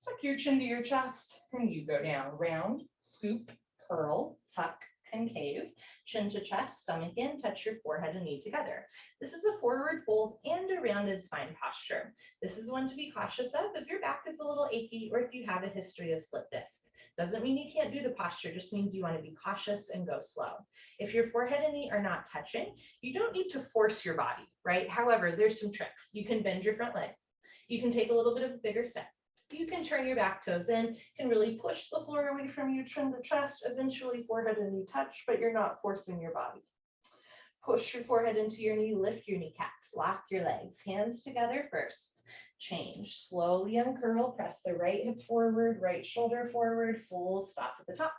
tuck your chin to your chest, and you go down. Round, scoop, curl, tuck, concave, chin to chest, stomach in, touch your forehead and knee together. This is a forward fold and a rounded spine posture. This is one to be cautious of if your back is a little achy or if you have a history of slip discs. Doesn't mean you can't do the posture, just means you want to be cautious and go slow. If your forehead and knee are not touching, you don't need to force your body, right? However, there's some tricks. You can bend your front leg. You can take a little bit of a bigger step. You can turn your back toes in, can really push the floor away from you, chin to chest, eventually forehead and knee touch, but you're not forcing your body. Push your forehead into your knee, lift your kneecaps, lock your legs, hands together first. Change, slowly uncurl, press the right hip forward, right shoulder forward, full stop at the top.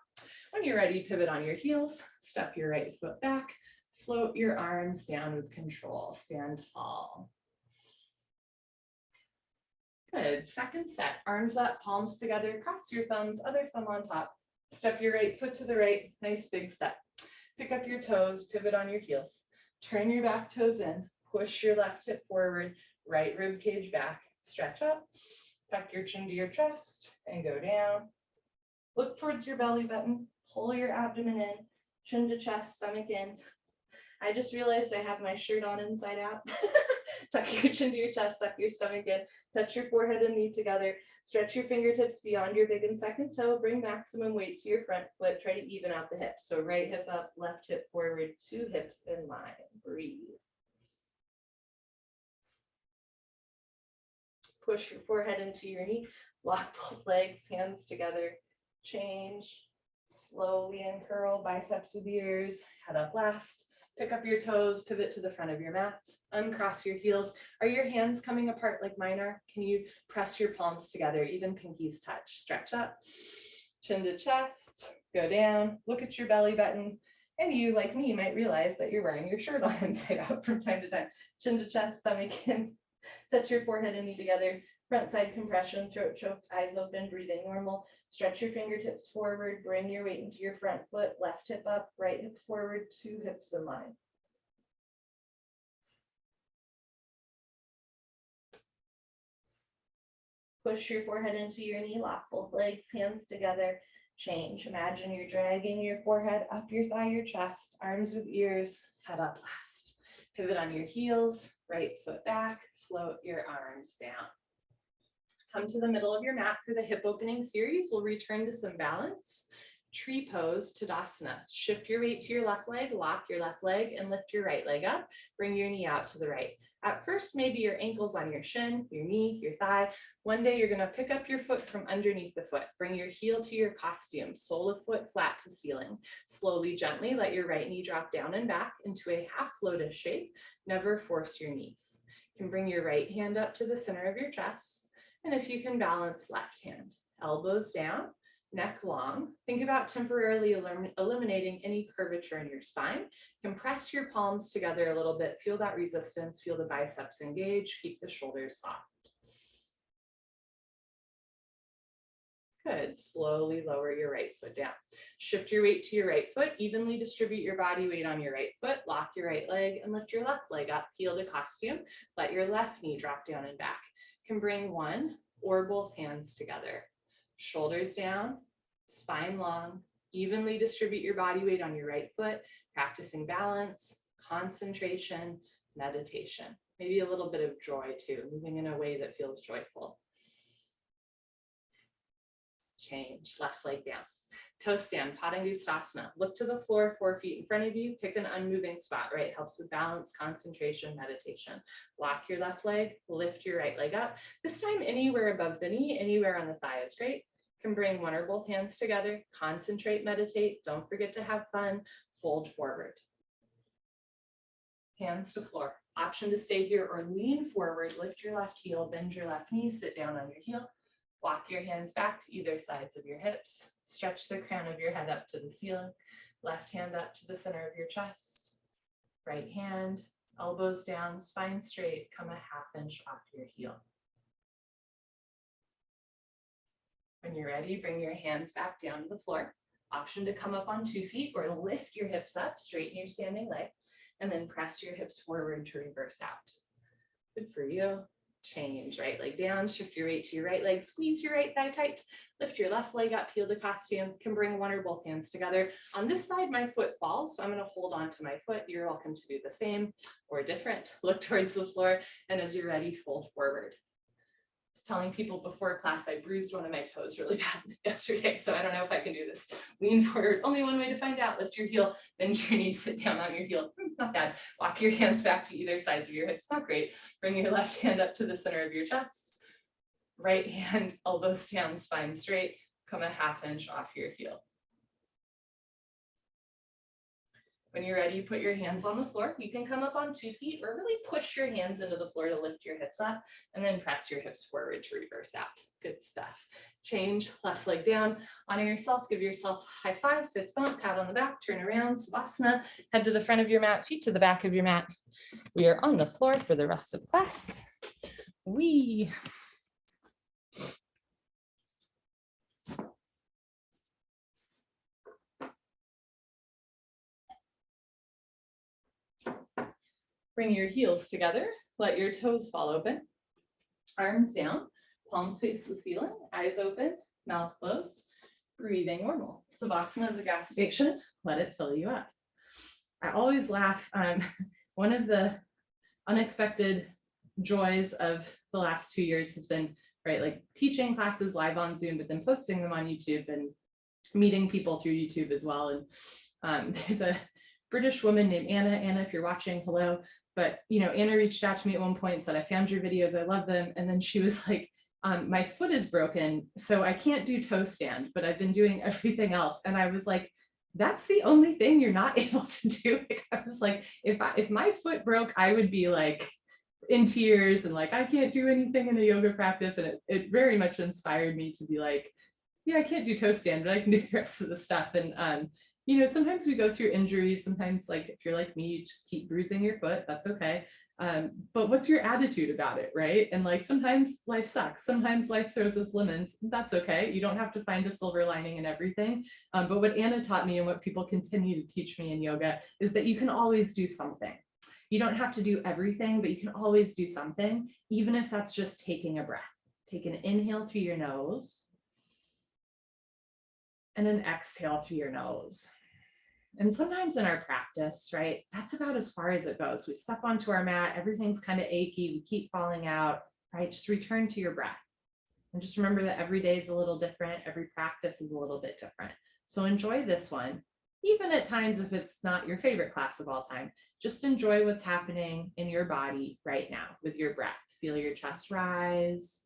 When you're ready, pivot on your heels, step your right foot back, float your arms down with control, stand tall. Good, second set, arms up, palms together, cross your thumbs, other thumb on top. Step your right foot to the right, nice big step. Pick up your toes, pivot on your heels. Turn your back toes in, push your left hip forward, right rib cage back, stretch up, tuck your chin to your chest and go down. Look towards your belly button, pull your abdomen in, chin to chest, stomach in. I just realized I have my shirt on inside out. Tuck your chin to your chest, suck your stomach in, touch your forehead and knee together, stretch your fingertips beyond your big and second toe, bring maximum weight to your front foot, try to even out the hips. So right hip up, left hip forward, 2 hips in line, breathe. Push your forehead into your knee, lock both legs, hands together, change, slowly uncurl, biceps with ears, head up last. Pick up your toes, pivot to the front of your mat, uncross your heels. Are your hands coming apart like mine are? Can you press your palms together, even pinkies touch? Stretch up, chin to chest, go down, look at your belly button. And you, like me, might realize that you're wearing your shirt on inside out from time to time. Chin to chest, stomach in, touch your forehead and knee together. Front side compression, throat choked, eyes open, breathing normal. Stretch your fingertips forward, bring your weight into your front foot, left hip up, right hip forward, 2 hips in line. Push your forehead into your knee, lock both legs, hands together, change. Imagine you're dragging your forehead up your thigh, your chest, arms with ears, head up last. Pivot on your heels, right foot back, float your arms down. Come to the middle of your mat for the hip opening series. We'll return to some balance. Tree pose, Tadasana. Shift your weight to your left leg, lock your left leg, and lift your right leg up. Bring your knee out to the right. At first, maybe your ankle's on your shin, your knee, your thigh. One day, you're gonna pick up your foot from underneath the foot. Bring your heel to your costume, sole of foot flat to ceiling. Slowly, gently, let your right knee drop down and back into a half lotus shape. Never force your knees. You can bring your right hand up to the center of your chest. And if you can balance left hand, elbows down, neck long. Think about temporarily eliminating any curvature in your spine. Compress your palms together a little bit. Feel that resistance, feel the biceps engage, keep the shoulders soft. Good, slowly lower your right foot down. Shift your weight to your right foot, evenly distribute your body weight on your right foot, lock your right leg and lift your left leg up, heel to costume. Let your left knee drop down and back. You can bring one or both hands together. Shoulders down, spine long, evenly distribute your body weight on your right foot, practicing balance, concentration, meditation. Maybe a little bit of joy too, moving in a way that feels joyful. Change, left leg down. Toe stand, Padangustasana. Look to the floor, 4 feet in front of you. Pick an unmoving spot, right? Helps with balance, concentration, meditation. Lock your left leg, lift your right leg up. This time anywhere above the knee, anywhere on the thigh is great. You can bring one or both hands together, concentrate, meditate. Don't forget to have fun. Fold forward. Hands to floor. Option to stay here or lean forward. Lift your left heel, bend your left knee, sit down on your heel. Walk your hands back to either sides of your hips. Stretch the crown of your head up to the ceiling. Left hand up to the center of your chest. Right hand Elbows down, spine straight, come a half inch off your heel. When you're ready, bring your hands back down to the floor. Option to come up on 2 feet or lift your hips up, straighten your standing leg, and then press your hips forward to reverse out. Good for you. Change, right leg down, shift your weight to your right leg, squeeze your right thigh tight, lift your left leg up, heel to costume, can bring one or both hands together. On this side, my foot falls, so I'm gonna hold on to my foot. You're welcome to do the same or different. Look towards the floor, and as you're ready, fold forward. I was telling people before class, I bruised one of my toes really bad yesterday, so I don't know if I can do this. Lean forward, only one way to find out. Lift your heel, bend your knees, sit down on your heel. Not bad. Walk your hands back to either sides of your hips. Not great. Bring your left hand up to the center of your chest. Right hand, elbows down, spine straight. Come a half inch off your heel. When you're ready, put your hands on the floor. You can come up on 2 feet or really push your hands into the floor to lift your hips up and then press your hips forward to reverse out. Good stuff. Change, left leg down, honor yourself, give yourself a high five, fist bump, pat on the back, turn around, Savasana, head to the front of your mat, feet to the back of your mat. We are on the floor for the rest of class. Bring your heels together, let your toes fall open, arms down, palms face the ceiling, eyes open, mouth closed, breathing normal. Savasana is a gas station, let it fill you up. I always laugh. One of the unexpected joys of the last 2 years has been, right, like teaching classes live on Zoom, but then posting them on YouTube and meeting people through YouTube as well. And there's a British woman named Anna. Anna, if you're watching, hello. But, you know, Anna reached out to me at one point and said, I found your videos, I love them. And then she was like, my foot is broken, so I can't do toe stand, but I've been doing everything else. And I was like, that's the only thing you're not able to do. Like, I was like, if my foot broke, I would be like in tears and like, I can't do anything in a yoga practice. And it very much inspired me to be like, yeah, I can't do toe stand, but I can do the rest of the stuff. And you know, sometimes we go through injuries. Sometimes, like, if you're like me, you just keep bruising your foot. That's okay. But what's your attitude about it, right? And like, sometimes life sucks. Sometimes life throws us lemons. That's okay. You don't have to find a silver lining in everything. But what Anna taught me and what people continue to teach me in yoga is that you can always do something. You don't have to do everything, but you can always do something, even if that's just taking a breath. Take an inhale through your nose and an exhale through your nose. And sometimes in our practice, right, that's about as far as it goes. We step onto our mat, everything's kind of achy, we keep falling out, right? Just return to your breath. And just remember that every day is a little different, every practice is a little bit different. So enjoy this one, even at times if it's not your favorite class of all time. Just enjoy what's happening in your body right now with your breath. Feel your chest rise,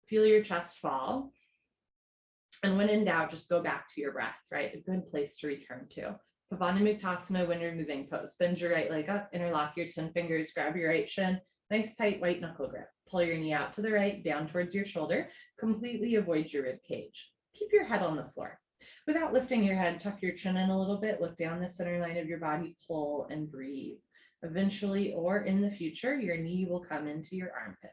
feel your chest fall. And when in doubt, just go back to your breath, right? A good place to return to. Padasana when you're moving pose. Bend your right leg up, interlock your 10 fingers, grab your right shin, nice tight white knuckle grip. Pull your knee out to the right, down towards your shoulder. Completely avoid your rib cage. Keep your head on the floor. Without lifting your head, tuck your chin in a little bit, look down the center line of your body, pull and breathe. Eventually, or in the future, your knee will come into your armpit.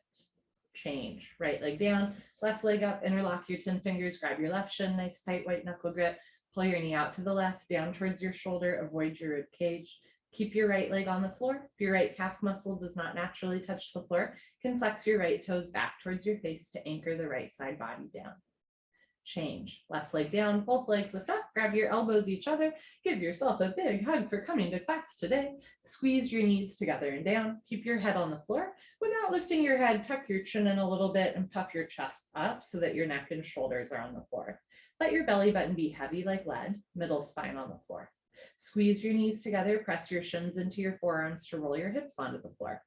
Change, right leg down, left leg up, interlock your 10 fingers, grab your left shin, nice tight white knuckle grip, pull your knee out to the left, down towards your shoulder, avoid your rib cage. Keep your right leg on the floor. If your right calf muscle does not naturally touch the floor, you can flex your right toes back towards your face to anchor the right side body down. Change, left leg down, both legs lift up, grab your elbows each other, give yourself a big hug for coming to class today. Squeeze your knees together and down, keep your head on the floor. Without lifting your head, tuck your chin in a little bit and puff your chest up so that your neck and shoulders are on the floor. Let your belly button be heavy like lead, middle spine on the floor. Squeeze your knees together, press your shins into your forearms to roll your hips onto the floor.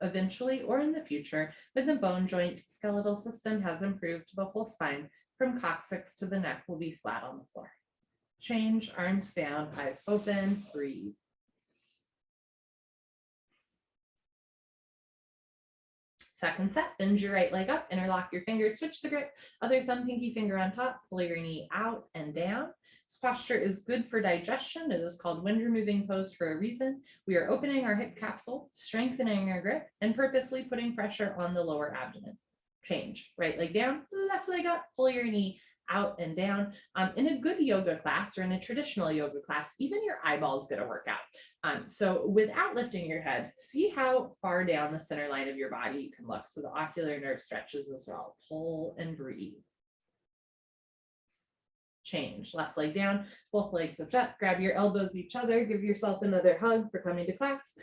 Eventually, or in the future, when the bone joint skeletal system has improved to the whole spine, from coccyx to the neck will be flat on the floor. Change, arms down, eyes open, breathe. Second set, bend your right leg up, interlock your fingers, switch the grip, other thumb, pinky finger on top, pull your knee out and down. This posture is good for digestion. It is called wind removing pose for a reason. We are opening our hip capsule, strengthening our grip, and purposely putting pressure on the lower abdomen. Change, right leg down, left leg up, pull your knee out and down. In a good yoga class or in a traditional yoga class, even your eyeballs get a workout. So without lifting your head, see how far down the center line of your body you can look. So the ocular nerve stretches as well. Pull and breathe. Change, left leg down, both legs lift up, grab your elbows each other, give yourself another hug for coming to class.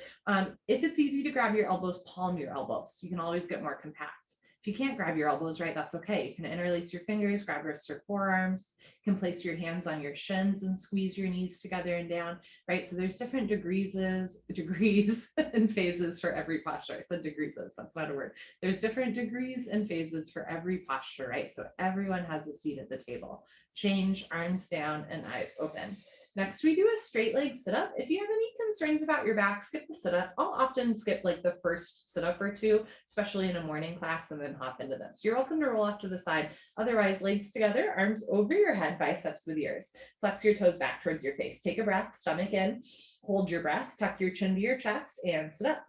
If it's easy to grab your elbows, palm your elbows. You can always get more compact. If you can't grab your elbows right, that's okay. You can interlace your fingers, grab wrists or forearms. You can place your hands on your shins and squeeze your knees together and down, right? So there's different degrees and phases for every posture. I said degrees, that's not a word. There's different degrees and phases for every posture, right? So everyone has a seat at the table. Change, arms down and eyes open. Next, we do a straight leg sit-up. If you have any concerns about your back, skip the sit-up. I'll often skip like the first sit-up or two, especially in a morning class, and then hop into them. So you're welcome to roll off to the side. Otherwise, legs together, arms over your head, biceps with ears. Flex your toes back towards your face. Take a breath, stomach in, hold your breath, tuck your chin to your chest, and sit up.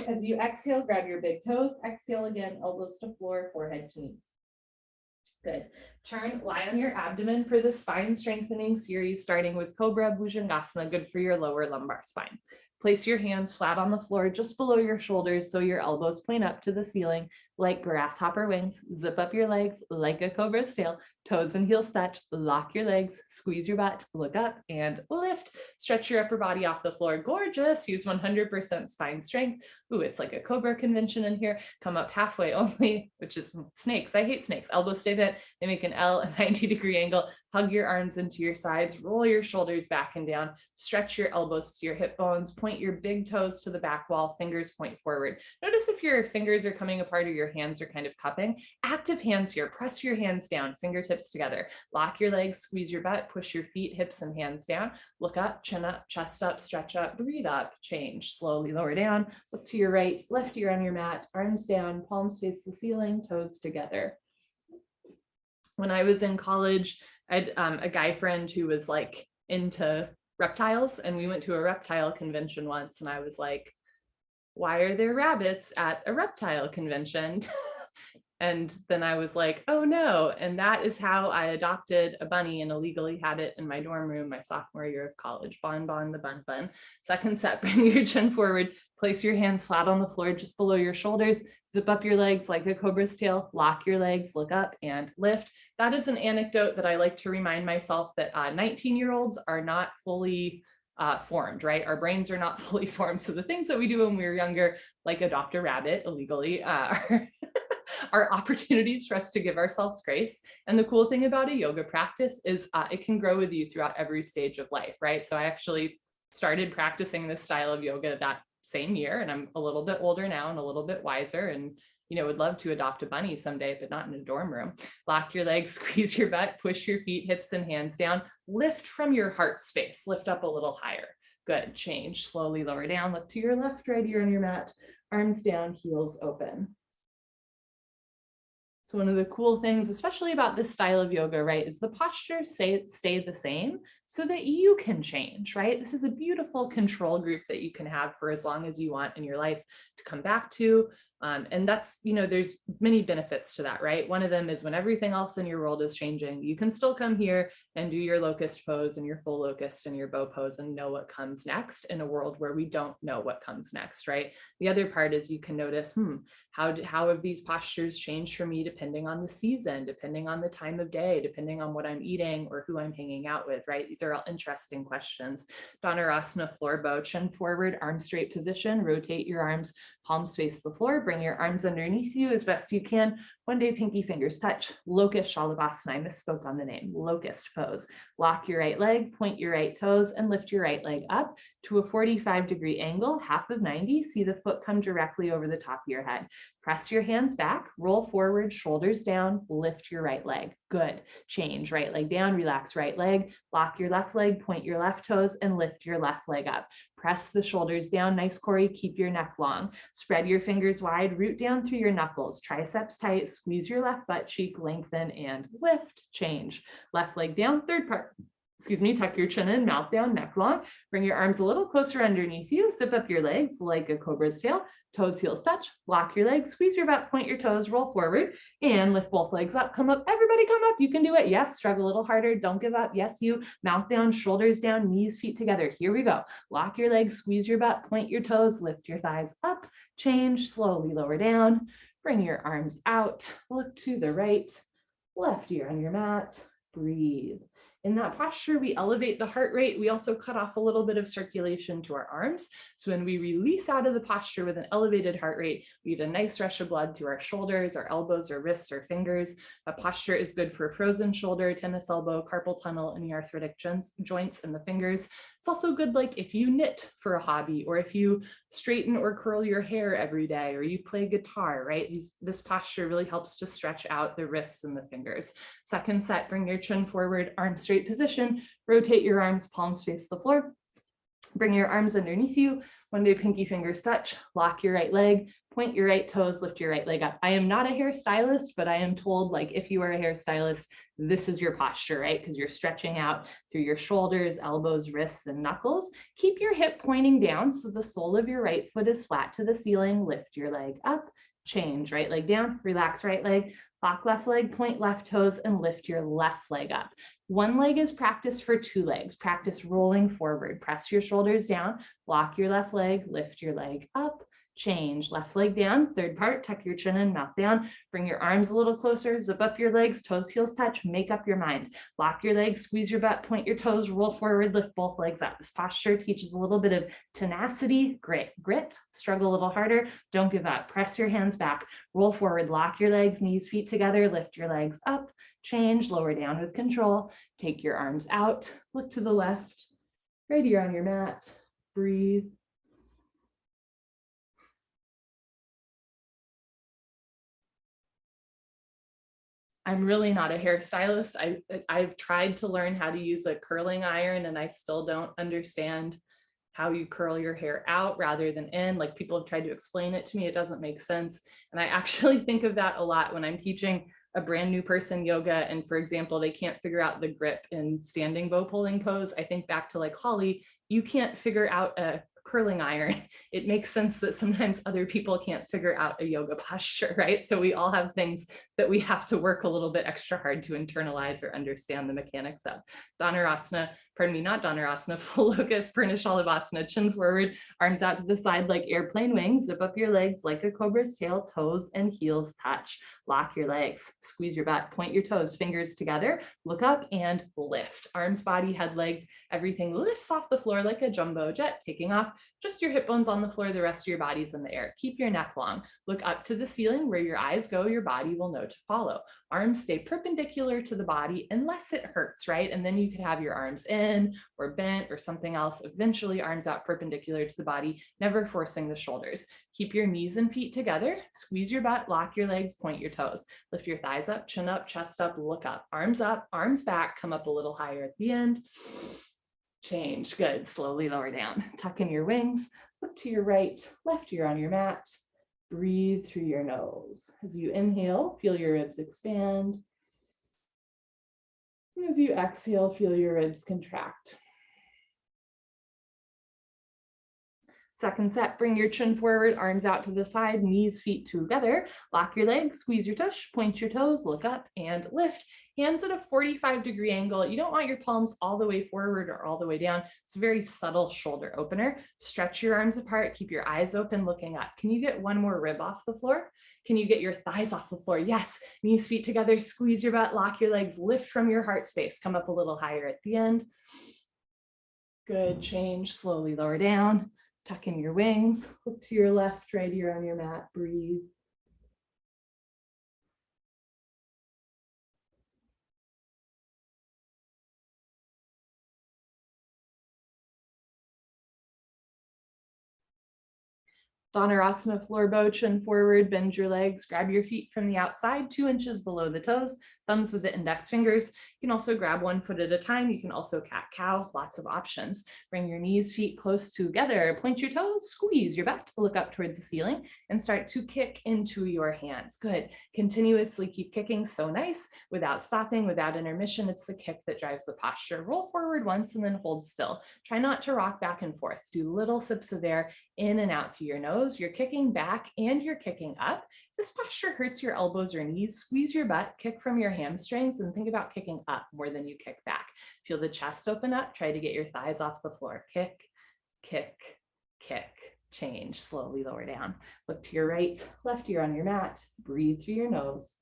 As you exhale, grab your big toes. Exhale again, elbows to floor, forehead to knees. Good. Turn, lie on your abdomen for the spine strengthening series, starting with Cobra Bhujangasana, good for your lower lumbar spine. Place your hands flat on the floor, just below your shoulders, so your elbows point up to the ceiling like grasshopper wings. Zip up your legs like a cobra's tail. Toes and heels touch. Lock your legs, squeeze your butt, look up and lift. Stretch your upper body off the floor. Gorgeous. Use 100% spine strength. Ooh, it's like a cobra convention in here. Come up halfway only, which is snakes. I hate snakes. Elbows stay bent. They make an L, a 90-degree angle. Hug your arms into your sides. Roll your shoulders back and down. Stretch your elbows to your hip bones. Point your big toes to the back wall. Fingers point forward. Notice if your fingers are coming apart or your hands are kind of cupping. Active hands here. Press your hands down. Fingertips together. Lock your legs. Squeeze your butt. Push your feet, hips, and hands down. Look up, chin up, chest up, stretch up, breathe up, change. Slowly lower down. Look to your right. Left ear on your mat. Arms down. Palms face the ceiling. Toes together. When I was in college, I had a guy friend who was like into reptiles, and we went to a reptile convention once, and I was like, why are there rabbits at a reptile convention? And then I was like, oh no. And that is how I adopted a bunny and illegally had it in my dorm room my sophomore year of college. Bon bon the bun bun. Second set, bring your chin forward, place your hands flat on the floor just below your shoulders, zip up your legs like a cobra's tail, lock your legs, look up and lift. That is an anecdote that I like to remind myself that 19-year-olds are not fully formed, right? Our brains are not fully formed. So the things that we do when we were younger, like adopt a rabbit illegally, are opportunities for us to give ourselves grace. And the cool thing about a yoga practice is it can grow with you throughout every stage of life, right? So I actually started practicing this style of yoga that same year, and I'm a little bit older now and a little bit wiser, and would love to adopt a bunny someday, but not in a dorm room. Lock your legs, squeeze your butt, push your feet, hips and hands down, lift from your heart space, lift up a little higher. Good, change, slowly lower down, look to your left, right ear on your mat, arms down, heels open. So one of the cool things, especially about this style of yoga, right, is the postures stay the same so that you can change, right? This is a beautiful control group that you can have for as long as you want in your life to come back to. And that's, there's many benefits to that, right? One of them is when everything else in your world is changing, you can still come here and do your locust pose and your full locust and your bow pose and know what comes next in a world where we don't know what comes next, right? The other part is you can notice, how have these postures changed for me depending on the season, depending on the time of day, depending on what I'm eating or who I'm hanging out with, right? These are all interesting questions. Dhanurasana, floor bow, chin forward, arm straight position, rotate your arms, palms face the floor, bring your arms underneath you as best you can. One day, pinky fingers touch. Locust Shalabhasana. I misspoke on the name. Locust pose. Lock your right leg, point your right toes, and lift your right leg up to a 45-degree angle, half of 90. See the foot come directly over the top of your head. Press your hands back, roll forward, shoulders down, lift your right leg. Good. Change, right leg down, relax right leg, lock your left leg, point your left toes, and lift your left leg up. Press the shoulders down, nice Corey, keep your neck long. Spread your fingers wide, root down through your knuckles, triceps tight, squeeze your left butt cheek, lengthen and lift, change. Left leg down, third part. Tuck your chin in, mouth down, neck long. Bring your arms a little closer underneath you. Zip up your legs like a cobra's tail. Toes, heels touch. Lock your legs, squeeze your butt, point your toes, roll forward, and lift both legs up. Come up, everybody come up. You can do it. Yes, struggle a little harder. Don't give up. Yes, you. Mouth down, shoulders down, knees, feet together. Here we go. Lock your legs, squeeze your butt, point your toes, lift your thighs up. Change, slowly lower down. Bring your arms out. Look to the right. Left ear on your mat. Breathe. In that posture, we elevate the heart rate. We also cut off a little bit of circulation to our arms. So when we release out of the posture with an elevated heart rate, we get a nice rush of blood through our shoulders, our elbows, our wrists, our fingers. A posture is good for frozen shoulder, tennis elbow, carpal tunnel, any arthritic joints in the fingers. It's also good, like if you knit for a hobby, or if you straighten or curl your hair every day, or you play guitar, right? This posture really helps to stretch out the wrists and the fingers. Second set, bring your chin forward, arm straight position, rotate your arms, palms face the floor. Bring your arms underneath you, one day pinky fingers touch, lock your right leg, point your right toes, lift your right leg up. I am not a hairstylist, but I am told, like, if you are a hairstylist, this is your posture, right? Because you're stretching out through your shoulders, elbows, wrists, and knuckles. Keep your hip pointing down so the sole of your right foot is flat to the ceiling. Lift your leg up, change, right leg down, relax right leg, lock left leg, point left toes, and lift your left leg up. One leg is practice for two legs. Practice rolling forward. Press your shoulders down, lock your left leg, lift your leg up, change. Left leg down, third part, tuck your chin in, mouth down, bring your arms a little closer, zip up your legs, toes, heels touch, make up your mind. Lock your legs, squeeze your butt, point your toes, roll forward, lift both legs up. This posture teaches a little bit of tenacity, grit, struggle a little harder, don't give up. Press your hands back, roll forward, lock your legs, knees, feet together, lift your legs up, change, lower down with control, take your arms out, look to the left, right ear on your mat, breathe. I'm really not a hairstylist. I've tried to learn how to use a curling iron, and I still don't understand how you curl your hair out rather than in. Like, people have tried to explain it to me. It doesn't make sense. And I actually think of that a lot when I'm teaching a brand new person yoga. And for example, they can't figure out the grip in standing bow pulling pose. I think back to, like, Holly, you can't figure out a curling iron. It makes sense that sometimes other people can't figure out a yoga posture, right? So we all have things that we have to work a little bit extra hard to internalize or understand the mechanics of. Dhanurasana, not Dhanurasana, full locust, Pranayama, chin forward, arms out to the side like airplane wings, zip up your legs like a cobra's tail, toes and heels touch. Lock your legs, squeeze your butt, point your toes, fingers together, look up and lift. Arms, body, head, legs, everything lifts off the floor like a jumbo jet, taking off. Just your hip bones on the floor, the rest of your body's in the air. Keep your neck long. Look up to the ceiling. Where your eyes go, your body will know to follow. Arms stay perpendicular to the body unless it hurts, right? And then you could have your arms in or bent or something else. Eventually, arms out perpendicular to the body, never forcing the shoulders. Keep your knees and feet together. Squeeze your butt, lock your legs, point your toes. Lift your thighs up, chin up, chest up, look up, arms back, come up a little higher at the end. Change, good, slowly lower down. Tuck in your wings, look to your right, left ear on your mat. Breathe through your nose. As you inhale, feel your ribs expand. As you exhale, feel your ribs contract. Second set, bring your chin forward, arms out to the side, knees, feet together. Lock your legs, squeeze your tush, point your toes, look up and lift. Hands at a 45-degree angle. You don't want your palms all the way forward or all the way down. It's a very subtle shoulder opener. Stretch your arms apart, keep your eyes open, looking up. Can you get one more rib off the floor? Can you get your thighs off the floor? Yes. Knees, feet together, squeeze your butt, lock your legs, lift from your heart space. Come up a little higher at the end. Good, change, slowly lower down. Tuck in your wings, look to your left, right ear on your mat, breathe. Dhanurasana floor bow, chin forward, bend your legs, grab your feet from the outside, 2 inches below the toes, thumbs with the index fingers. You can also grab 1 foot at a time. You can also cat-cow, lots of options. Bring your knees, feet close together, point your toes, squeeze your butt to look up towards the ceiling, and start to kick into your hands. Good. Continuously keep kicking, so nice, without stopping, without intermission. It's the kick that drives the posture. Roll forward once and then hold still. Try not to rock back and forth. Do little sips of air in and out through your nose. You're kicking back and you're kicking up. If this posture hurts your elbows or knees, squeeze your butt, kick from your hamstrings, and think about kicking up more than you kick back. Feel the chest open up. Try to get your thighs off the floor. Kick, kick, kick. Change. Slowly lower down. Look to your right, left ear on your mat. Breathe through your nose.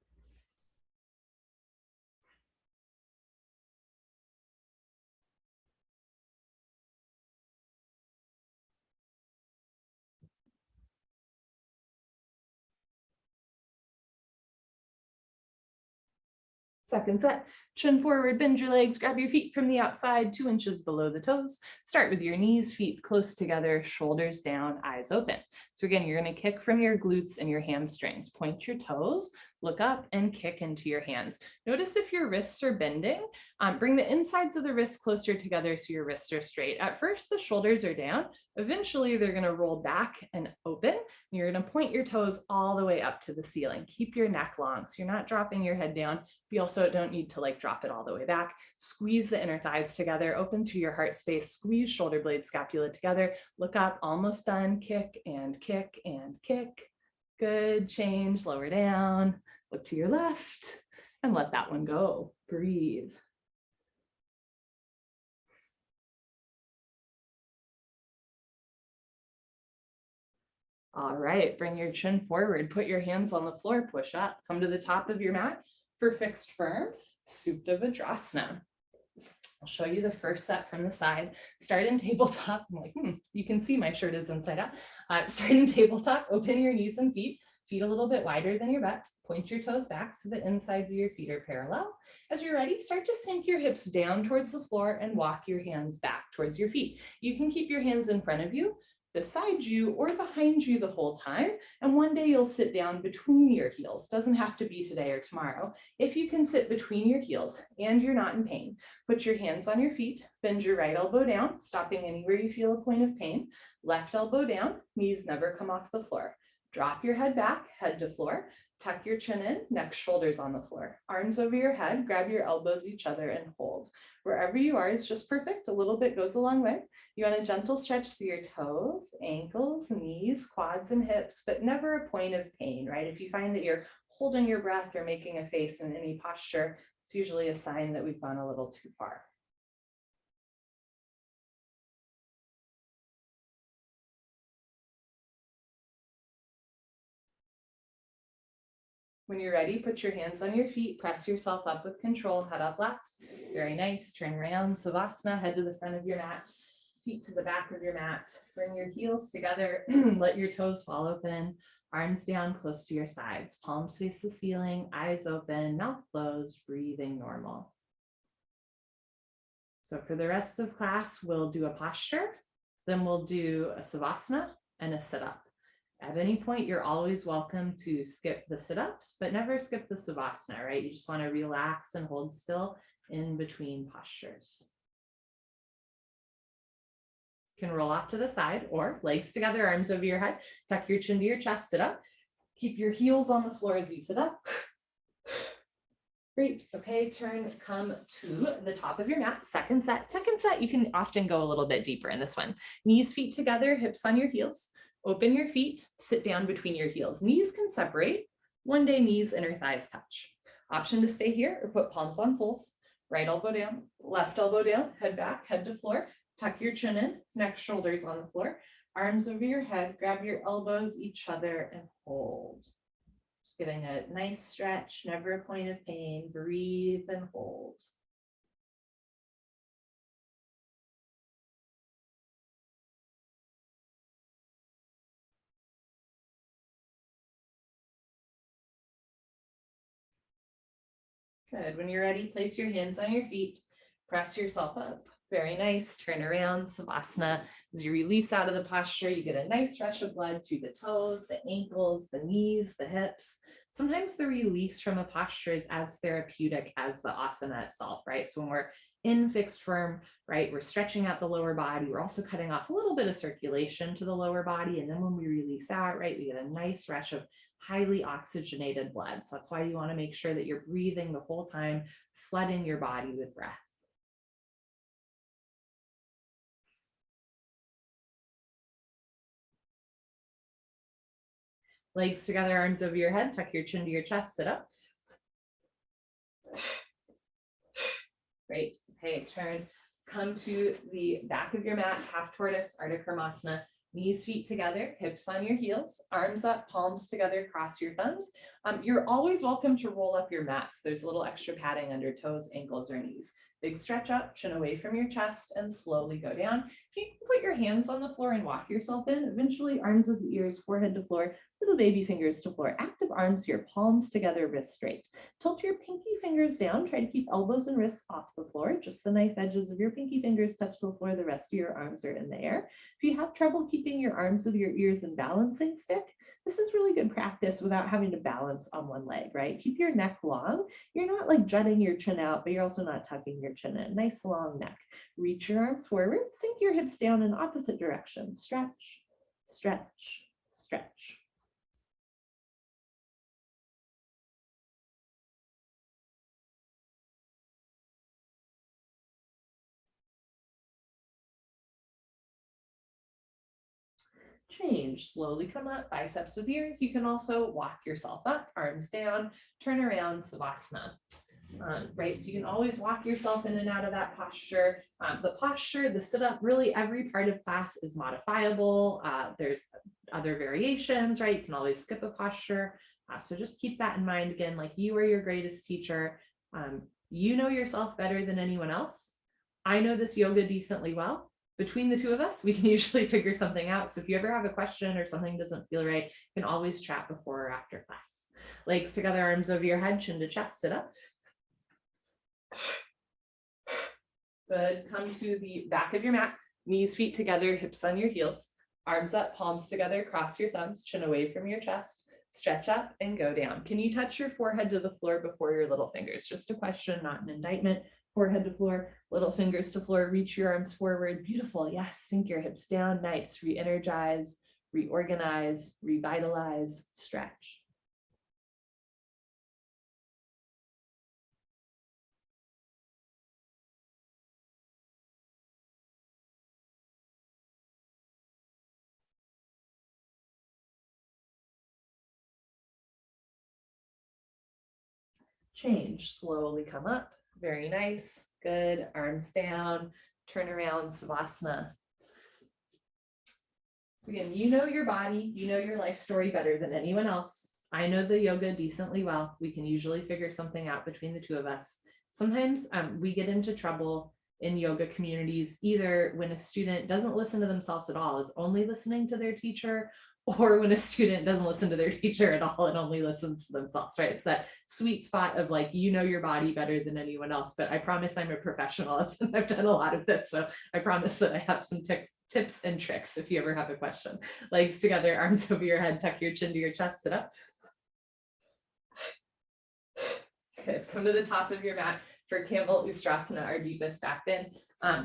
Second set, chin forward, bend your legs, grab your feet from the outside, 2 inches below the toes. Start with your knees, feet close together, shoulders down, eyes open. So again, you're going to kick from your glutes and your hamstrings. Point your toes, look up, and kick into your hands. Notice if your wrists are bending. Bring the insides of the wrists closer together so your wrists are straight. At first, the shoulders are down. Eventually, they're going to roll back and open. You're going to point your toes all the way up to the ceiling. Keep your neck long so you're not dropping your head down. You also don't need to drop it all the way back. Squeeze the inner thighs together, open through your heart space, squeeze shoulder blade scapula together, look up, almost done, kick and kick and kick. Good, change, lower down, look to your left, and let that one go. Breathe. All right, bring your chin forward, put your hands on the floor, push up, come to the top of your mat for fixed firm, Supta Vadrasana. I'll show you the first set from the side. Start in tabletop. I'm like, you can see my shirt is inside out. Start in tabletop, open your knees and feet a little bit wider than your butt. Point your toes back so the insides of your feet are parallel. As you're ready, start to sink your hips down towards the floor and walk your hands back towards your feet. You can keep your hands in front of you, beside you, or behind you the whole time. And one day you'll sit down between your heels. Doesn't have to be today or tomorrow. If you can sit between your heels and you're not in pain, put your hands on your feet, bend your right elbow down, stopping anywhere you feel a point of pain. Left elbow down, knees never come off the floor. Drop your head back, head to floor. Tuck your chin in, neck, shoulders on the floor. Arms over your head, grab your elbows each other and hold. Wherever you are is just perfect. A little bit goes a long way. You want a gentle stretch through your toes, ankles, knees, quads, and hips, but never a point of pain, right? If you find that you're holding your breath or making a face in any posture, it's usually a sign that we've gone a little too far. When you're ready, put your hands on your feet, press yourself up with control, head up last. Very nice. Turn around, Savasana, head to the front of your mat, feet to the back of your mat. Bring your heels together, let your toes fall open, arms down close to your sides, palms face the ceiling, eyes open, mouth closed, breathing normal. So for the rest of class, we'll do a posture, then we'll do a Savasana and a sit-up. At any point, you're always welcome to skip the sit-ups, but never skip the Savasana, right? You just want to relax and hold still in between postures. You can roll off to the side or legs together, arms over your head, tuck your chin to your chest, sit up. Keep your heels on the floor as you sit up. Great. Okay, come to the top of your mat. Second set, you can often go a little bit deeper in this one. Knees, feet together, hips on your heels. Open your feet, sit down between your heels. Knees can separate. One day, knees, inner thighs touch. Option to stay here or put palms on soles. Right elbow down, left elbow down, head back, head to floor. Tuck your chin in, neck, shoulders on the floor. Arms over your head, grab your elbows each other and hold. Just getting a nice stretch, never a point of pain. Breathe and hold. Good. When you're ready, place your hands on your feet, press yourself up, Very nice. Turn around, Savasana. As you release out of the posture, you get a nice rush of blood through the toes, the ankles, the knees, the hips. Sometimes the release from a posture is as therapeutic as the asana itself, right? So when we're in fixed form, right, we're stretching out the lower body. We're also cutting off a little bit of circulation to the lower body. And then when we release out, right, we get a nice rush of highly oxygenated blood. So that's why you want to make sure that you're breathing the whole time, flooding your body with breath. Legs together, arms over your head, tuck your chin to your chest, sit up. Great. Okay, turn. Come to the back of your mat, half tortoise, Artichomasana. Knees, feet together, hips on your heels, arms up, palms together, cross your thumbs. You're always welcome to roll up your mats. There's a little extra padding under toes, ankles, or knees. Big stretch up, chin away from your chest, and slowly go down. You can put your hands on the floor and walk yourself in. Eventually, arms of the ears, forehead to floor, little baby fingers to floor. Active arms here, palms together, wrists straight. Tilt your pinky fingers down. Try to keep elbows and wrists off the floor. Just the knife edges of your pinky fingers touch the floor. The rest of your arms are in the air. If you have trouble keeping your arms with your ears and balancing stick, this is really good practice without having to balance on one leg, right? Keep your neck long. You're not like jutting your chin out, but you're also not tucking your chin in. Nice long neck. Reach your arms forward. Sink your hips down in opposite directions. Stretch, stretch, stretch. Change, slowly come up, biceps with ears. You can also walk yourself up, arms down, turn around, Savasana. Right, so you can always walk yourself in and out of that posture. The posture, the sit-up, really every part of class is modifiable. There's other variations, right? You can always skip a posture. So just keep that in mind. Again, like you are your greatest teacher. You know yourself better than anyone else. I know this yoga decently well. Between the two of us, we can usually figure something out. So if you ever have a question or something doesn't feel right, you can always chat before or after class. Legs together, arms over your head, chin to chest, sit up. Good. Come to the back of your mat, knees, feet together, hips on your heels, arms up, palms together, cross your thumbs, chin away from your chest, stretch up and go down. Can you touch your forehead to the floor before your little fingers? Just a question, not an indictment. Forehead to floor, little fingers to floor, reach your arms forward. Beautiful. Yes, sink your hips down. Nice. Re-energize, reorganize, revitalize, stretch. Change, slowly come up. Very nice. Good. Arms down, turn around, Savasana. So again, you know your body, you know your life story better than anyone else. I know the yoga decently well. We can usually figure something out between the two of us. Sometimes we get into trouble in yoga communities, either when a student doesn't listen to themselves at all, is only listening to their teacher, or when a student doesn't listen to their teacher at all and only listens to themselves, right? It's that sweet spot of like, you know your body better than anyone else, but I promise I'm a professional. I've done a lot of this, so I promise that I have some tips and tricks if you ever have a question. Legs together, arms over your head, tuck your chin to your chest, sit up. Good. Come to the top of your mat for Camel Ustrasana, our deepest back bend.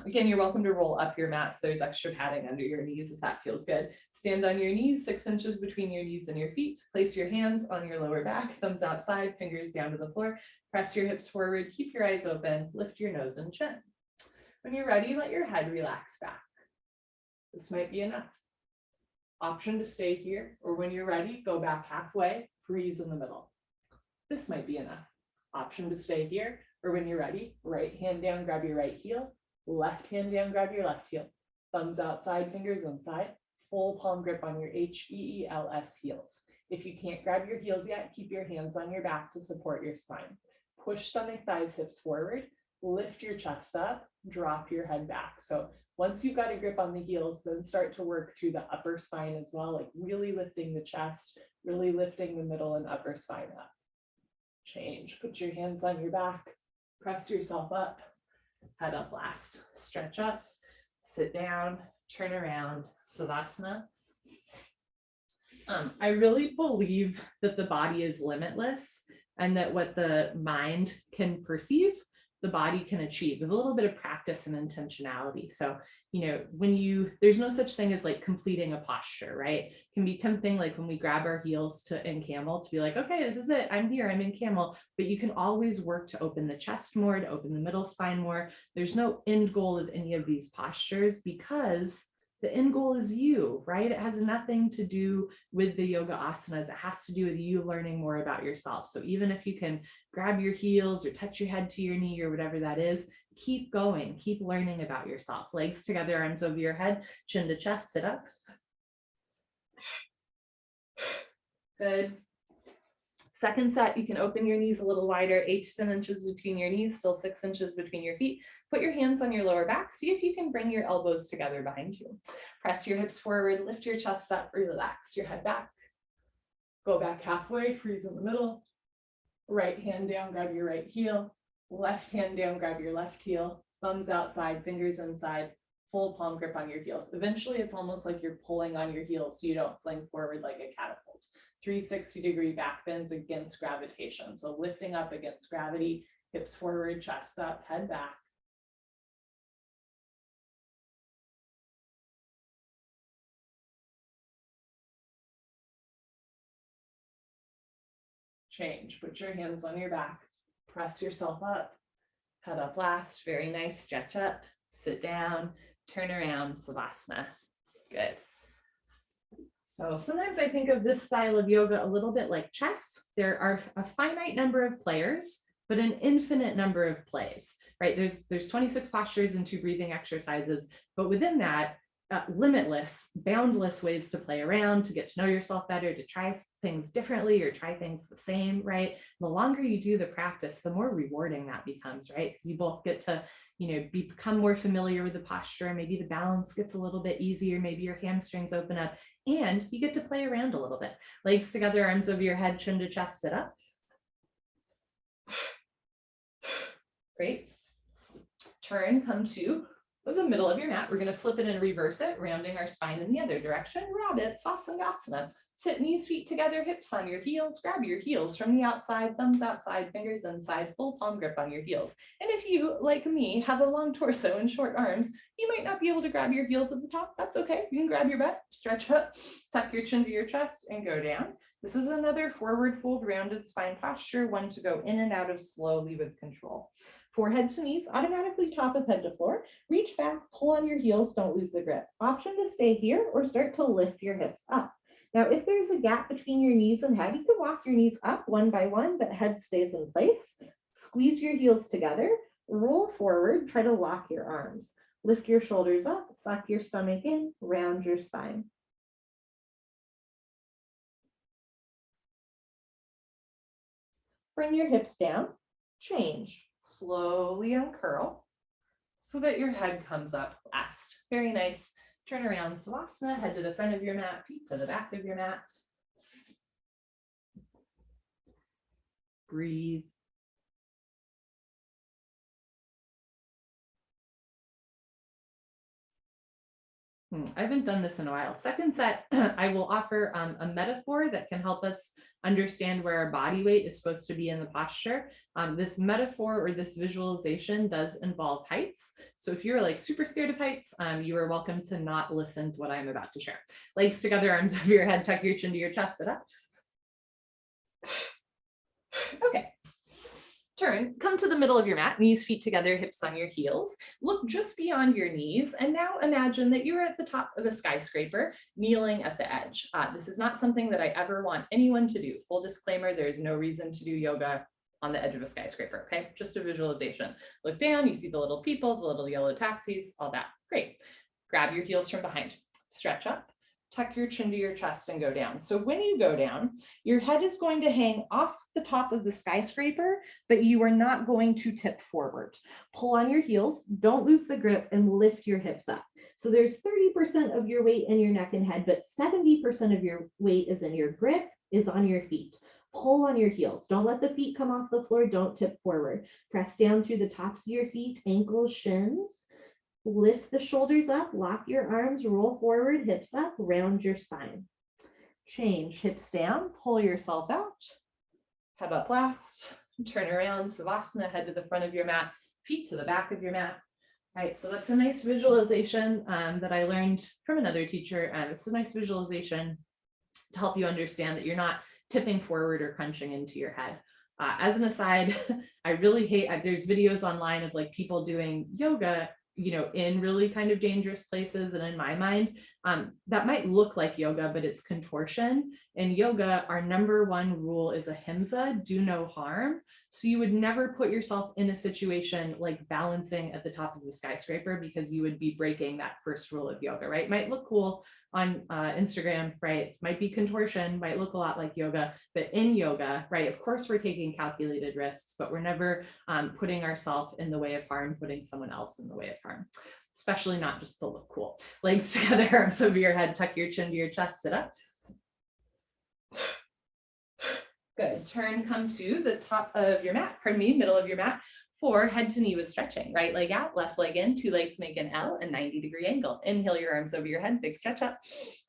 Again, you're welcome to roll up your mats. There's extra padding under your knees if that feels good. Stand on your knees, 6 inches between your knees and your feet. Place your hands on your lower back, thumbs outside, fingers down to the floor. Press your hips forward, keep your eyes open, lift your nose and chin. When you're ready, let your head relax back. This might be enough. Option to stay here, or when you're ready, go back halfway, freeze in the middle. This might be enough. Option to stay here, or when you're ready, right hand down, grab your right heel, left hand down, grab your left heel, thumbs outside, fingers inside, full palm grip on your HEELS heels. If you can't grab your heels yet, keep your hands on your back to support your spine. Push stomach, thighs, hips forward, lift your chest up, drop your head back. So once you've got a grip on the heels, then start to work through the upper spine as well, like really lifting the chest, really lifting the middle and upper spine up. Change, put your hands on your back, press yourself up, head up last. Stretch up, sit down, turn around, Savasana. I really believe that the body is limitless and that what the mind can perceive, the body can achieve with a little bit of practice and intentionality. So, there's no such thing as like completing a posture, right? It can be tempting, like when we grab our heels in camel, to be like, okay, this is it. I'm here, I'm in camel. But you can always work to open the chest more, to open the middle spine more. There's no end goal of any of these postures because the end goal is you, right? It has nothing to do with the yoga asanas. It has to do with you learning more about yourself. So even if you can grab your heels or touch your head to your knee or whatever that is, keep going, keep learning about yourself. Legs together, arms over your head, chin to chest, sit up. Good. Second set, you can open your knees a little wider, 8 to 10 inches between your knees, still 6 inches between your feet. Put your hands on your lower back. See if you can bring your elbows together behind you. Press your hips forward, lift your chest up, relax your head back. Go back halfway, freeze in the middle. Right hand down, grab your right heel. Left hand down, grab your left heel. Thumbs outside, fingers inside. Full palm grip on your heels. Eventually, it's almost like you're pulling on your heels so you don't fling forward like a catapult. 360-degree back bends against gravitation. So lifting up against gravity, hips forward, chest up, head back. Change. Put your hands on your back. Press yourself up. Head up last. Very nice. Stretch up. Sit down. Turn around. Savasana. Good. So sometimes I think of this style of yoga a little bit like chess. There are a finite number of players, but an infinite number of plays, right? There's 26 postures and 2 breathing exercises, but within that, limitless, boundless ways to play around, to get to know yourself better, to try things differently or try things the same, right? The longer you do the practice, the more rewarding that becomes, right? Because you both get to, become more familiar with the posture. Maybe the balance gets a little bit easier. Maybe your hamstrings open up and you get to play around a little bit. Legs together, arms over your head, chin to chest, sit up. Great. Turn, come to the middle of your mat. We're going to flip it and reverse it, rounding our spine in the other direction. Rabbit, Sasangasana. Sit knees, feet together, hips on your heels. Grab your heels from the outside, thumbs outside, fingers inside, full palm grip on your heels. And if you, like me, have a long torso and short arms, you might not be able to grab your heels at the top. That's okay. You can grab your butt, stretch up, tuck your chin to your chest, and go down. This is another forward fold rounded spine posture, one to go in and out of slowly with control. Forehead to knees, automatically top of head to floor. Reach back, pull on your heels, don't lose the grip. Option to stay here or start to lift your hips up. Now, if there's a gap between your knees and head, you can walk your knees up one by one, but head stays in place. Squeeze your heels together, roll forward, try to lock your arms. Lift your shoulders up, suck your stomach in, round your spine. Bring your hips down, change. Slowly uncurl so that your head comes up last. Very nice. Turn around, Savasana, head to the front of your mat, feet to the back of your mat. Breathe. I haven't done this in a while. Second set, I will offer a metaphor that can help us understand where our body weight is supposed to be in the posture. This metaphor or this visualization does involve heights. So if you're like super scared of heights, you are welcome to not listen to what I'm about to share. Legs together, arms over your head, tuck your chin to your chest, sit up. Okay. Turn, come to the middle of your mat, knees, feet together, hips on your heels. Look just beyond your knees. And now imagine that you're at the top of a skyscraper, kneeling at the edge. This is not something that I ever want anyone to do. Full disclaimer, there's no reason to do yoga on the edge of a skyscraper, okay? Just a visualization. Look down, you see the little people, the little yellow taxis, all that. Great. Grab your heels from behind. Stretch up. Tuck your chin to your chest and go down. So when you go down, your head is going to hang off the top of the skyscraper, but you are not going to tip forward. Pull on your heels, don't lose the grip, and lift your hips up. So there's 30% of your weight in your neck and head, but 70% of your weight is in your grip, is on your feet. Pull on your heels. Don't let the feet come off the floor. Don't tip forward. Press down through the tops of your feet, ankles, shins. Lift the shoulders up, lock your arms, roll forward, hips up, round your spine. Change, hips down, pull yourself out. Head up last, turn around, Savasana, head to the front of your mat, feet to the back of your mat. Right, so that's a nice visualization that I learned from another teacher. It's a nice visualization to help you understand that you're not tipping forward or crunching into your head. As an aside, I really hate, there's videos online of like people doing yoga, you know, in really kind of dangerous places. And in my mind, that might look like yoga, but it's contortion. In yoga, our number one rule is ahimsa, do no harm. So you would never put yourself in a situation like balancing at the top of a skyscraper, because you would be breaking that first rule of yoga, right? Might look cool on Instagram, right? It might be contortion, might look a lot like yoga, but in yoga, right? Of course, we're taking calculated risks, but we're never putting ourselves in the way of harm, putting someone else in the way of harm, especially not just to look cool. Legs together, arms over your head, tuck your chin to your chest, sit up. Good, turn, come to the top of your mat, middle of your mat, for head to knee with stretching. Right leg out, left leg in, two legs make an L, a 90-degree angle. Inhale your arms over your head, big stretch up.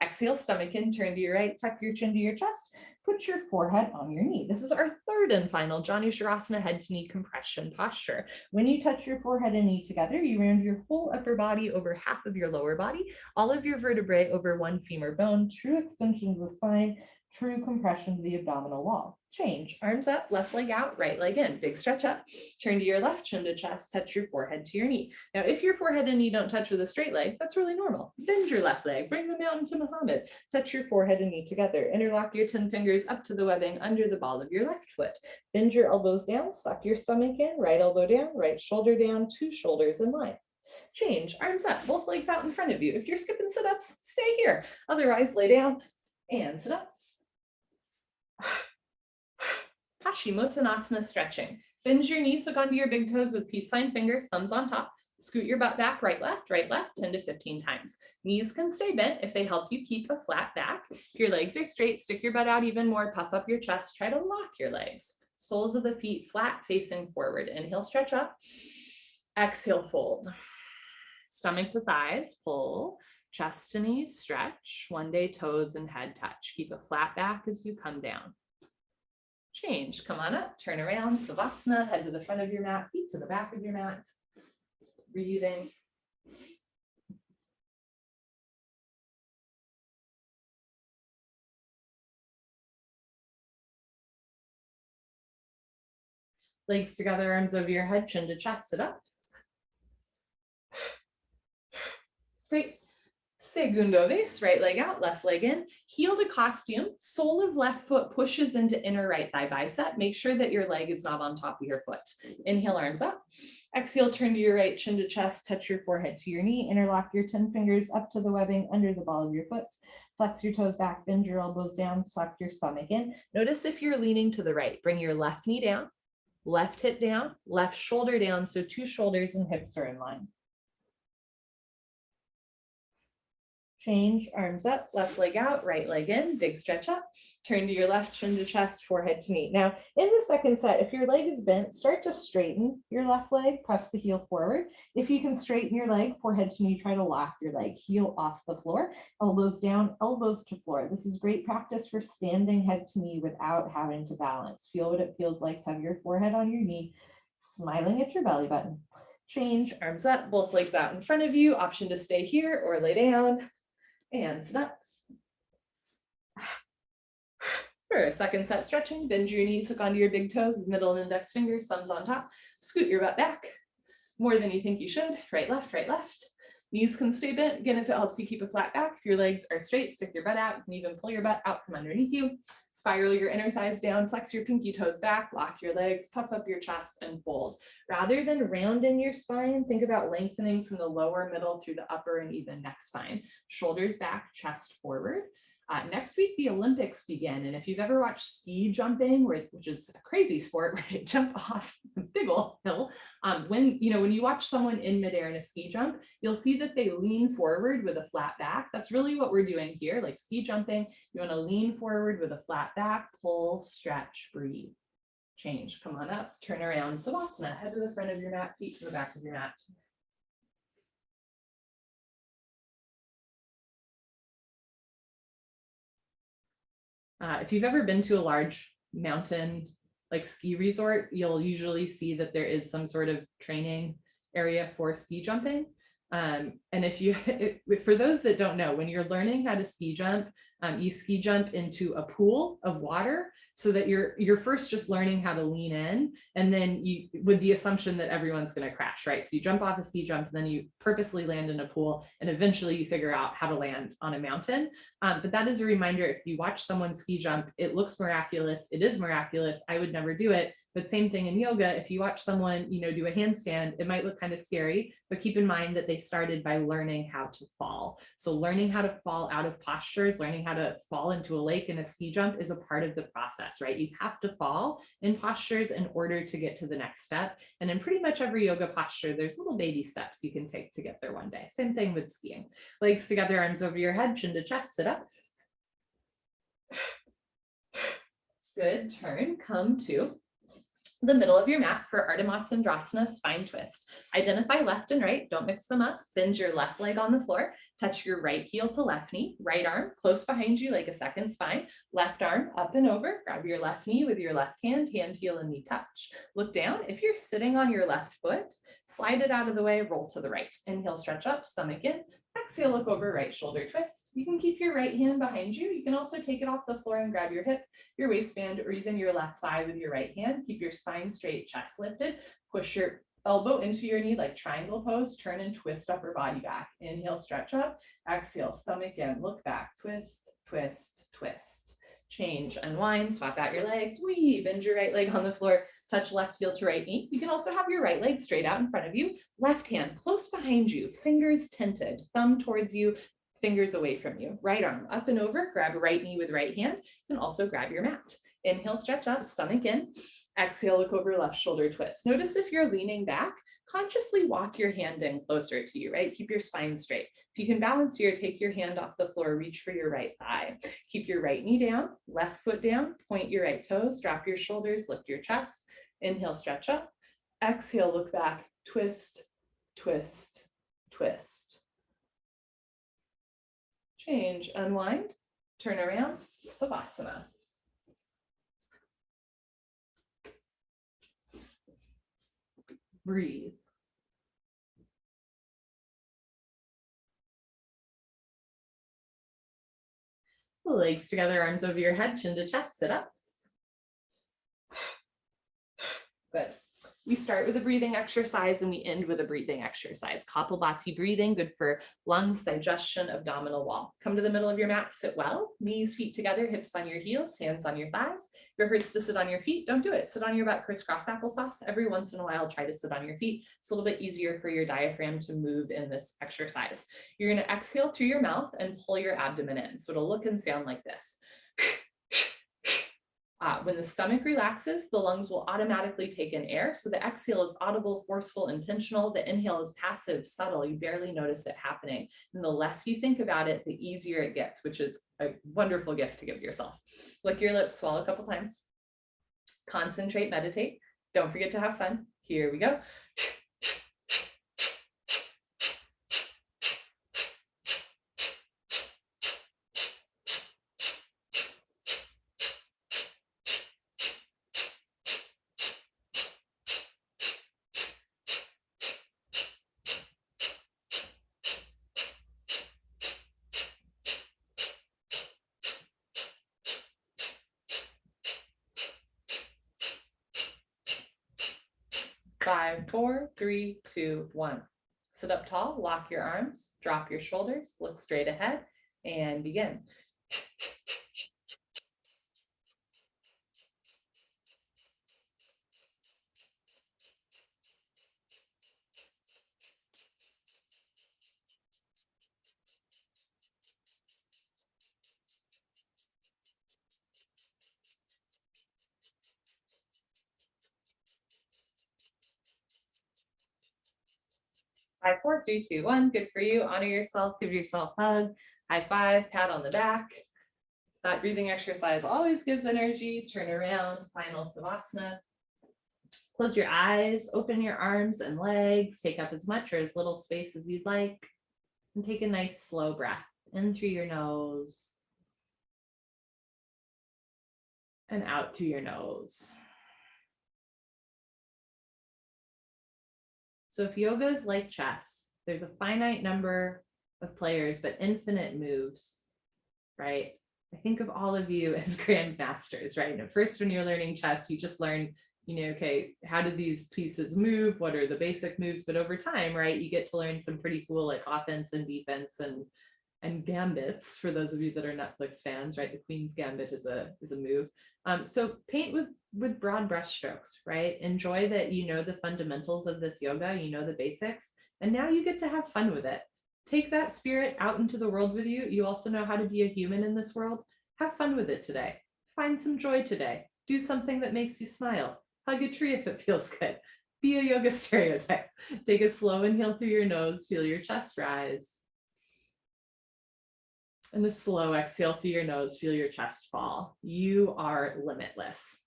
Exhale, stomach in, turn to your right, tuck your chin to your chest, put your forehead on your knee. This is our third and final Sharasana head to knee compression posture. When you touch your forehead and knee together, you round your whole upper body over half of your lower body, all of your vertebrae over one femur bone, true extension of the spine, true compression to the abdominal wall. Change, arms up, left leg out, right leg in, big stretch up, turn to your left, chin to chest, touch your forehead to your knee. Now, if your forehead and knee don't touch with a straight leg, that's really normal. Bend your left leg, bring the mountain to Muhammad, touch your forehead and knee together, interlock your 10 fingers up to the webbing under the ball of your left foot. Bend your elbows down, suck your stomach in, right elbow down, right shoulder down, two shoulders in line. Change, arms up, both legs out in front of you. If you're skipping sit-ups, stay here. Otherwise, lay down and sit up. Paschimottanasana stretching. Bend your knees, hook onto your big toes with peace sign fingers, thumbs on top. Scoot your butt back, right, left, 10 to 15 times. Knees can stay bent if they help you keep a flat back. If your legs are straight, stick your butt out even more, puff up your chest, try to lock your legs. Soles of the feet flat, facing forward. Inhale, stretch up. Exhale, fold. Stomach to thighs, pull. Chest to knees, stretch. One day, toes and head touch. Keep a flat back as you come down. Change, come on up, turn around, Savasana, head to the front of your mat, feet to the back of your mat. Breathing. Legs together, arms over your head, chin to chest, sit up. Great. Segundo vez, right leg out, left leg in, heel to costume, sole of left foot pushes into inner right thigh bicep. Make sure that your leg is not on top of your foot. Inhale, arms up. Exhale, turn to your right, chin to chest, touch your forehead to your knee, interlock your 10 fingers up to the webbing under the ball of your foot. Flex your toes back, bend your elbows down, suck your stomach in. Notice if you're leaning to the right, bring your left knee down, left hip down, left shoulder down, so two shoulders and hips are in line. Change, arms up, left leg out, right leg in, big stretch up, turn to your left, chin to chest, forehead to knee. Now, in the second set, if your leg is bent, start to straighten your left leg, press the heel forward. If you can straighten your leg, forehead to knee, try to lock your leg, heel off the floor, elbows down, elbows to floor. This is great practice for standing head to knee without having to balance. Feel what it feels like to have your forehead on your knee, smiling at your belly button. Change, arms up, both legs out in front of you, option to stay here or lay down. And sit up. For a second set stretching, bend your knees, hook onto your big toes with middle and index fingers, thumbs on top. Scoot your butt back more than you think you should. Right, left, right, left. Knees can stay bent. Again, if it helps you keep a flat back. If your legs are straight, stick your butt out. You can even pull your butt out from underneath you. Spiral your inner thighs down, flex your pinky toes back, lock your legs, puff up your chest and fold. Rather than rounding your spine, think about lengthening from the lower, middle through the upper and even neck spine. Shoulders back, chest forward. Next week, the Olympics begin. And if you've ever watched ski jumping, which is a crazy sport where they jump off big old hill. When you watch someone in midair in a ski jump, you'll see that they lean forward with a flat back. That's really what we're doing here. Like ski jumping, you want to lean forward with a flat back, pull, stretch, breathe. Change, come on up, turn around, Savasana, head to the front of your mat, feet to the back of your mat. If you've ever been to a large mountain like ski resort, you'll usually see that there is some sort of training area for ski jumping. And for those that don't know, when you're learning how to ski jump, you ski jump into a pool of water so that you're first just learning how to lean in, and then with the assumption that everyone's going to crash, right? So you jump off a ski jump, and then you purposely land in a pool, and eventually you figure out how to land on a mountain. But that is a reminder, if you watch someone ski jump, it looks miraculous. It is miraculous. I would never do it. But same thing in yoga, if you watch someone, do a handstand, it might look kind of scary, but keep in mind that they started by learning how to fall. So learning how to fall out of postures, learning how to fall into a lake in a ski jump is a part of the process, right? You have to fall in postures in order to get to the next step. And in pretty much every yoga posture, there's little baby steps you can take to get there one day. Same thing with skiing. Legs together, arms over your head, chin to chest, sit up. Good, turn, come to the middle of your mat for Artamatsundrasana, spine twist. Identify left and right, don't mix them up. Bend your left leg on the floor, touch your right heel to left knee, right arm close behind you like a second spine, left arm up and over, grab your left knee with your left hand, heel and knee touch. Look down. If you're sitting on your left foot, slide it out of the way, roll to the right. Inhale, stretch up, stomach in. Exhale, look over, right shoulder twist. You can keep your right hand behind you. You can also take it off the floor and grab your hip, your waistband, or even your left thigh with your right hand. Keep your spine straight, chest lifted. Push your elbow into your knee like triangle pose. Turn and twist upper body back. Inhale, stretch up. Exhale, stomach in. Look back. Twist, twist, twist. Change, unwind, swap out your legs. Wee, bend your right leg on the floor. Touch left heel to right knee. You can also have your right leg straight out in front of you. Left hand close behind you. Fingers tinted. Thumb towards you. Fingers away from you. Right arm up and over. Grab right knee with right hand. You can also grab your mat. Inhale, stretch up, stomach in. Exhale, look over, left shoulder twist. Notice if you're leaning back, consciously walk your hand in closer to you, right? Keep your spine straight. If you can balance here, take your hand off the floor, reach for your right thigh. Keep your right knee down, left foot down, point your right toes, drop your shoulders, lift your chest. Inhale, stretch up. Exhale, look back, twist, twist, twist. Change, unwind, turn around, Savasana. Breathe. Legs together, arms over your head, chin to chest, sit up. Good. We start with a breathing exercise and we end with a breathing exercise. Kapalabhati breathing, good for lungs, digestion, abdominal wall. Come to the middle of your mat, sit well, knees, feet together, hips on your heels, hands on your thighs. If it hurts to sit on your feet, don't do it. Sit on your butt, crisscross applesauce. Every once in a while, try to sit on your feet. It's a little bit easier for your diaphragm to move in this exercise. You're going to exhale through your mouth and pull your abdomen in. So it'll look and sound like this. When the stomach relaxes, the lungs will automatically take in air. So the exhale is audible, forceful, intentional. The inhale is passive, subtle. You barely notice it happening. And the less you think about it, the easier it gets, which is a wonderful gift to give yourself. Lick your lips, swallow a couple times. Concentrate, meditate. Don't forget to have fun. Here we go. 5, 4, 3, 2, 1. Sit up tall, lock your arms, drop your shoulders, look straight ahead, and begin. 5, 4, 3, 2, 1. Good for you. Honor yourself. Give yourself a hug. High five. Pat on the back. That breathing exercise always gives energy. Turn around. Final Savasana. Close your eyes. Open your arms and legs. Take up as much or as little space as you'd like. And take a nice slow breath in through your nose and out through your nose. So if yoga is like chess, there's a finite number of players, but infinite moves, right? I think of all of you as grandmasters, right? And at first, when you're learning chess, you just learn, okay, how do these pieces move? What are the basic moves? But over time, right, you get to learn some pretty cool like offense and defense and gambits for those of you that are Netflix fans, right? The Queen's Gambit is a move. So paint with broad brush strokes, right? Enjoy that you know the fundamentals of this yoga, you know the basics, and now you get to have fun with it. Take that spirit out into the world with you. You also know how to be a human in this world. Have fun with it today. Find some joy today. Do something that makes you smile. Hug a tree if it feels good. Be a yoga stereotype. Take a slow inhale through your nose. Feel your chest rise. And a slow exhale through your nose. Feel your chest fall. You are limitless.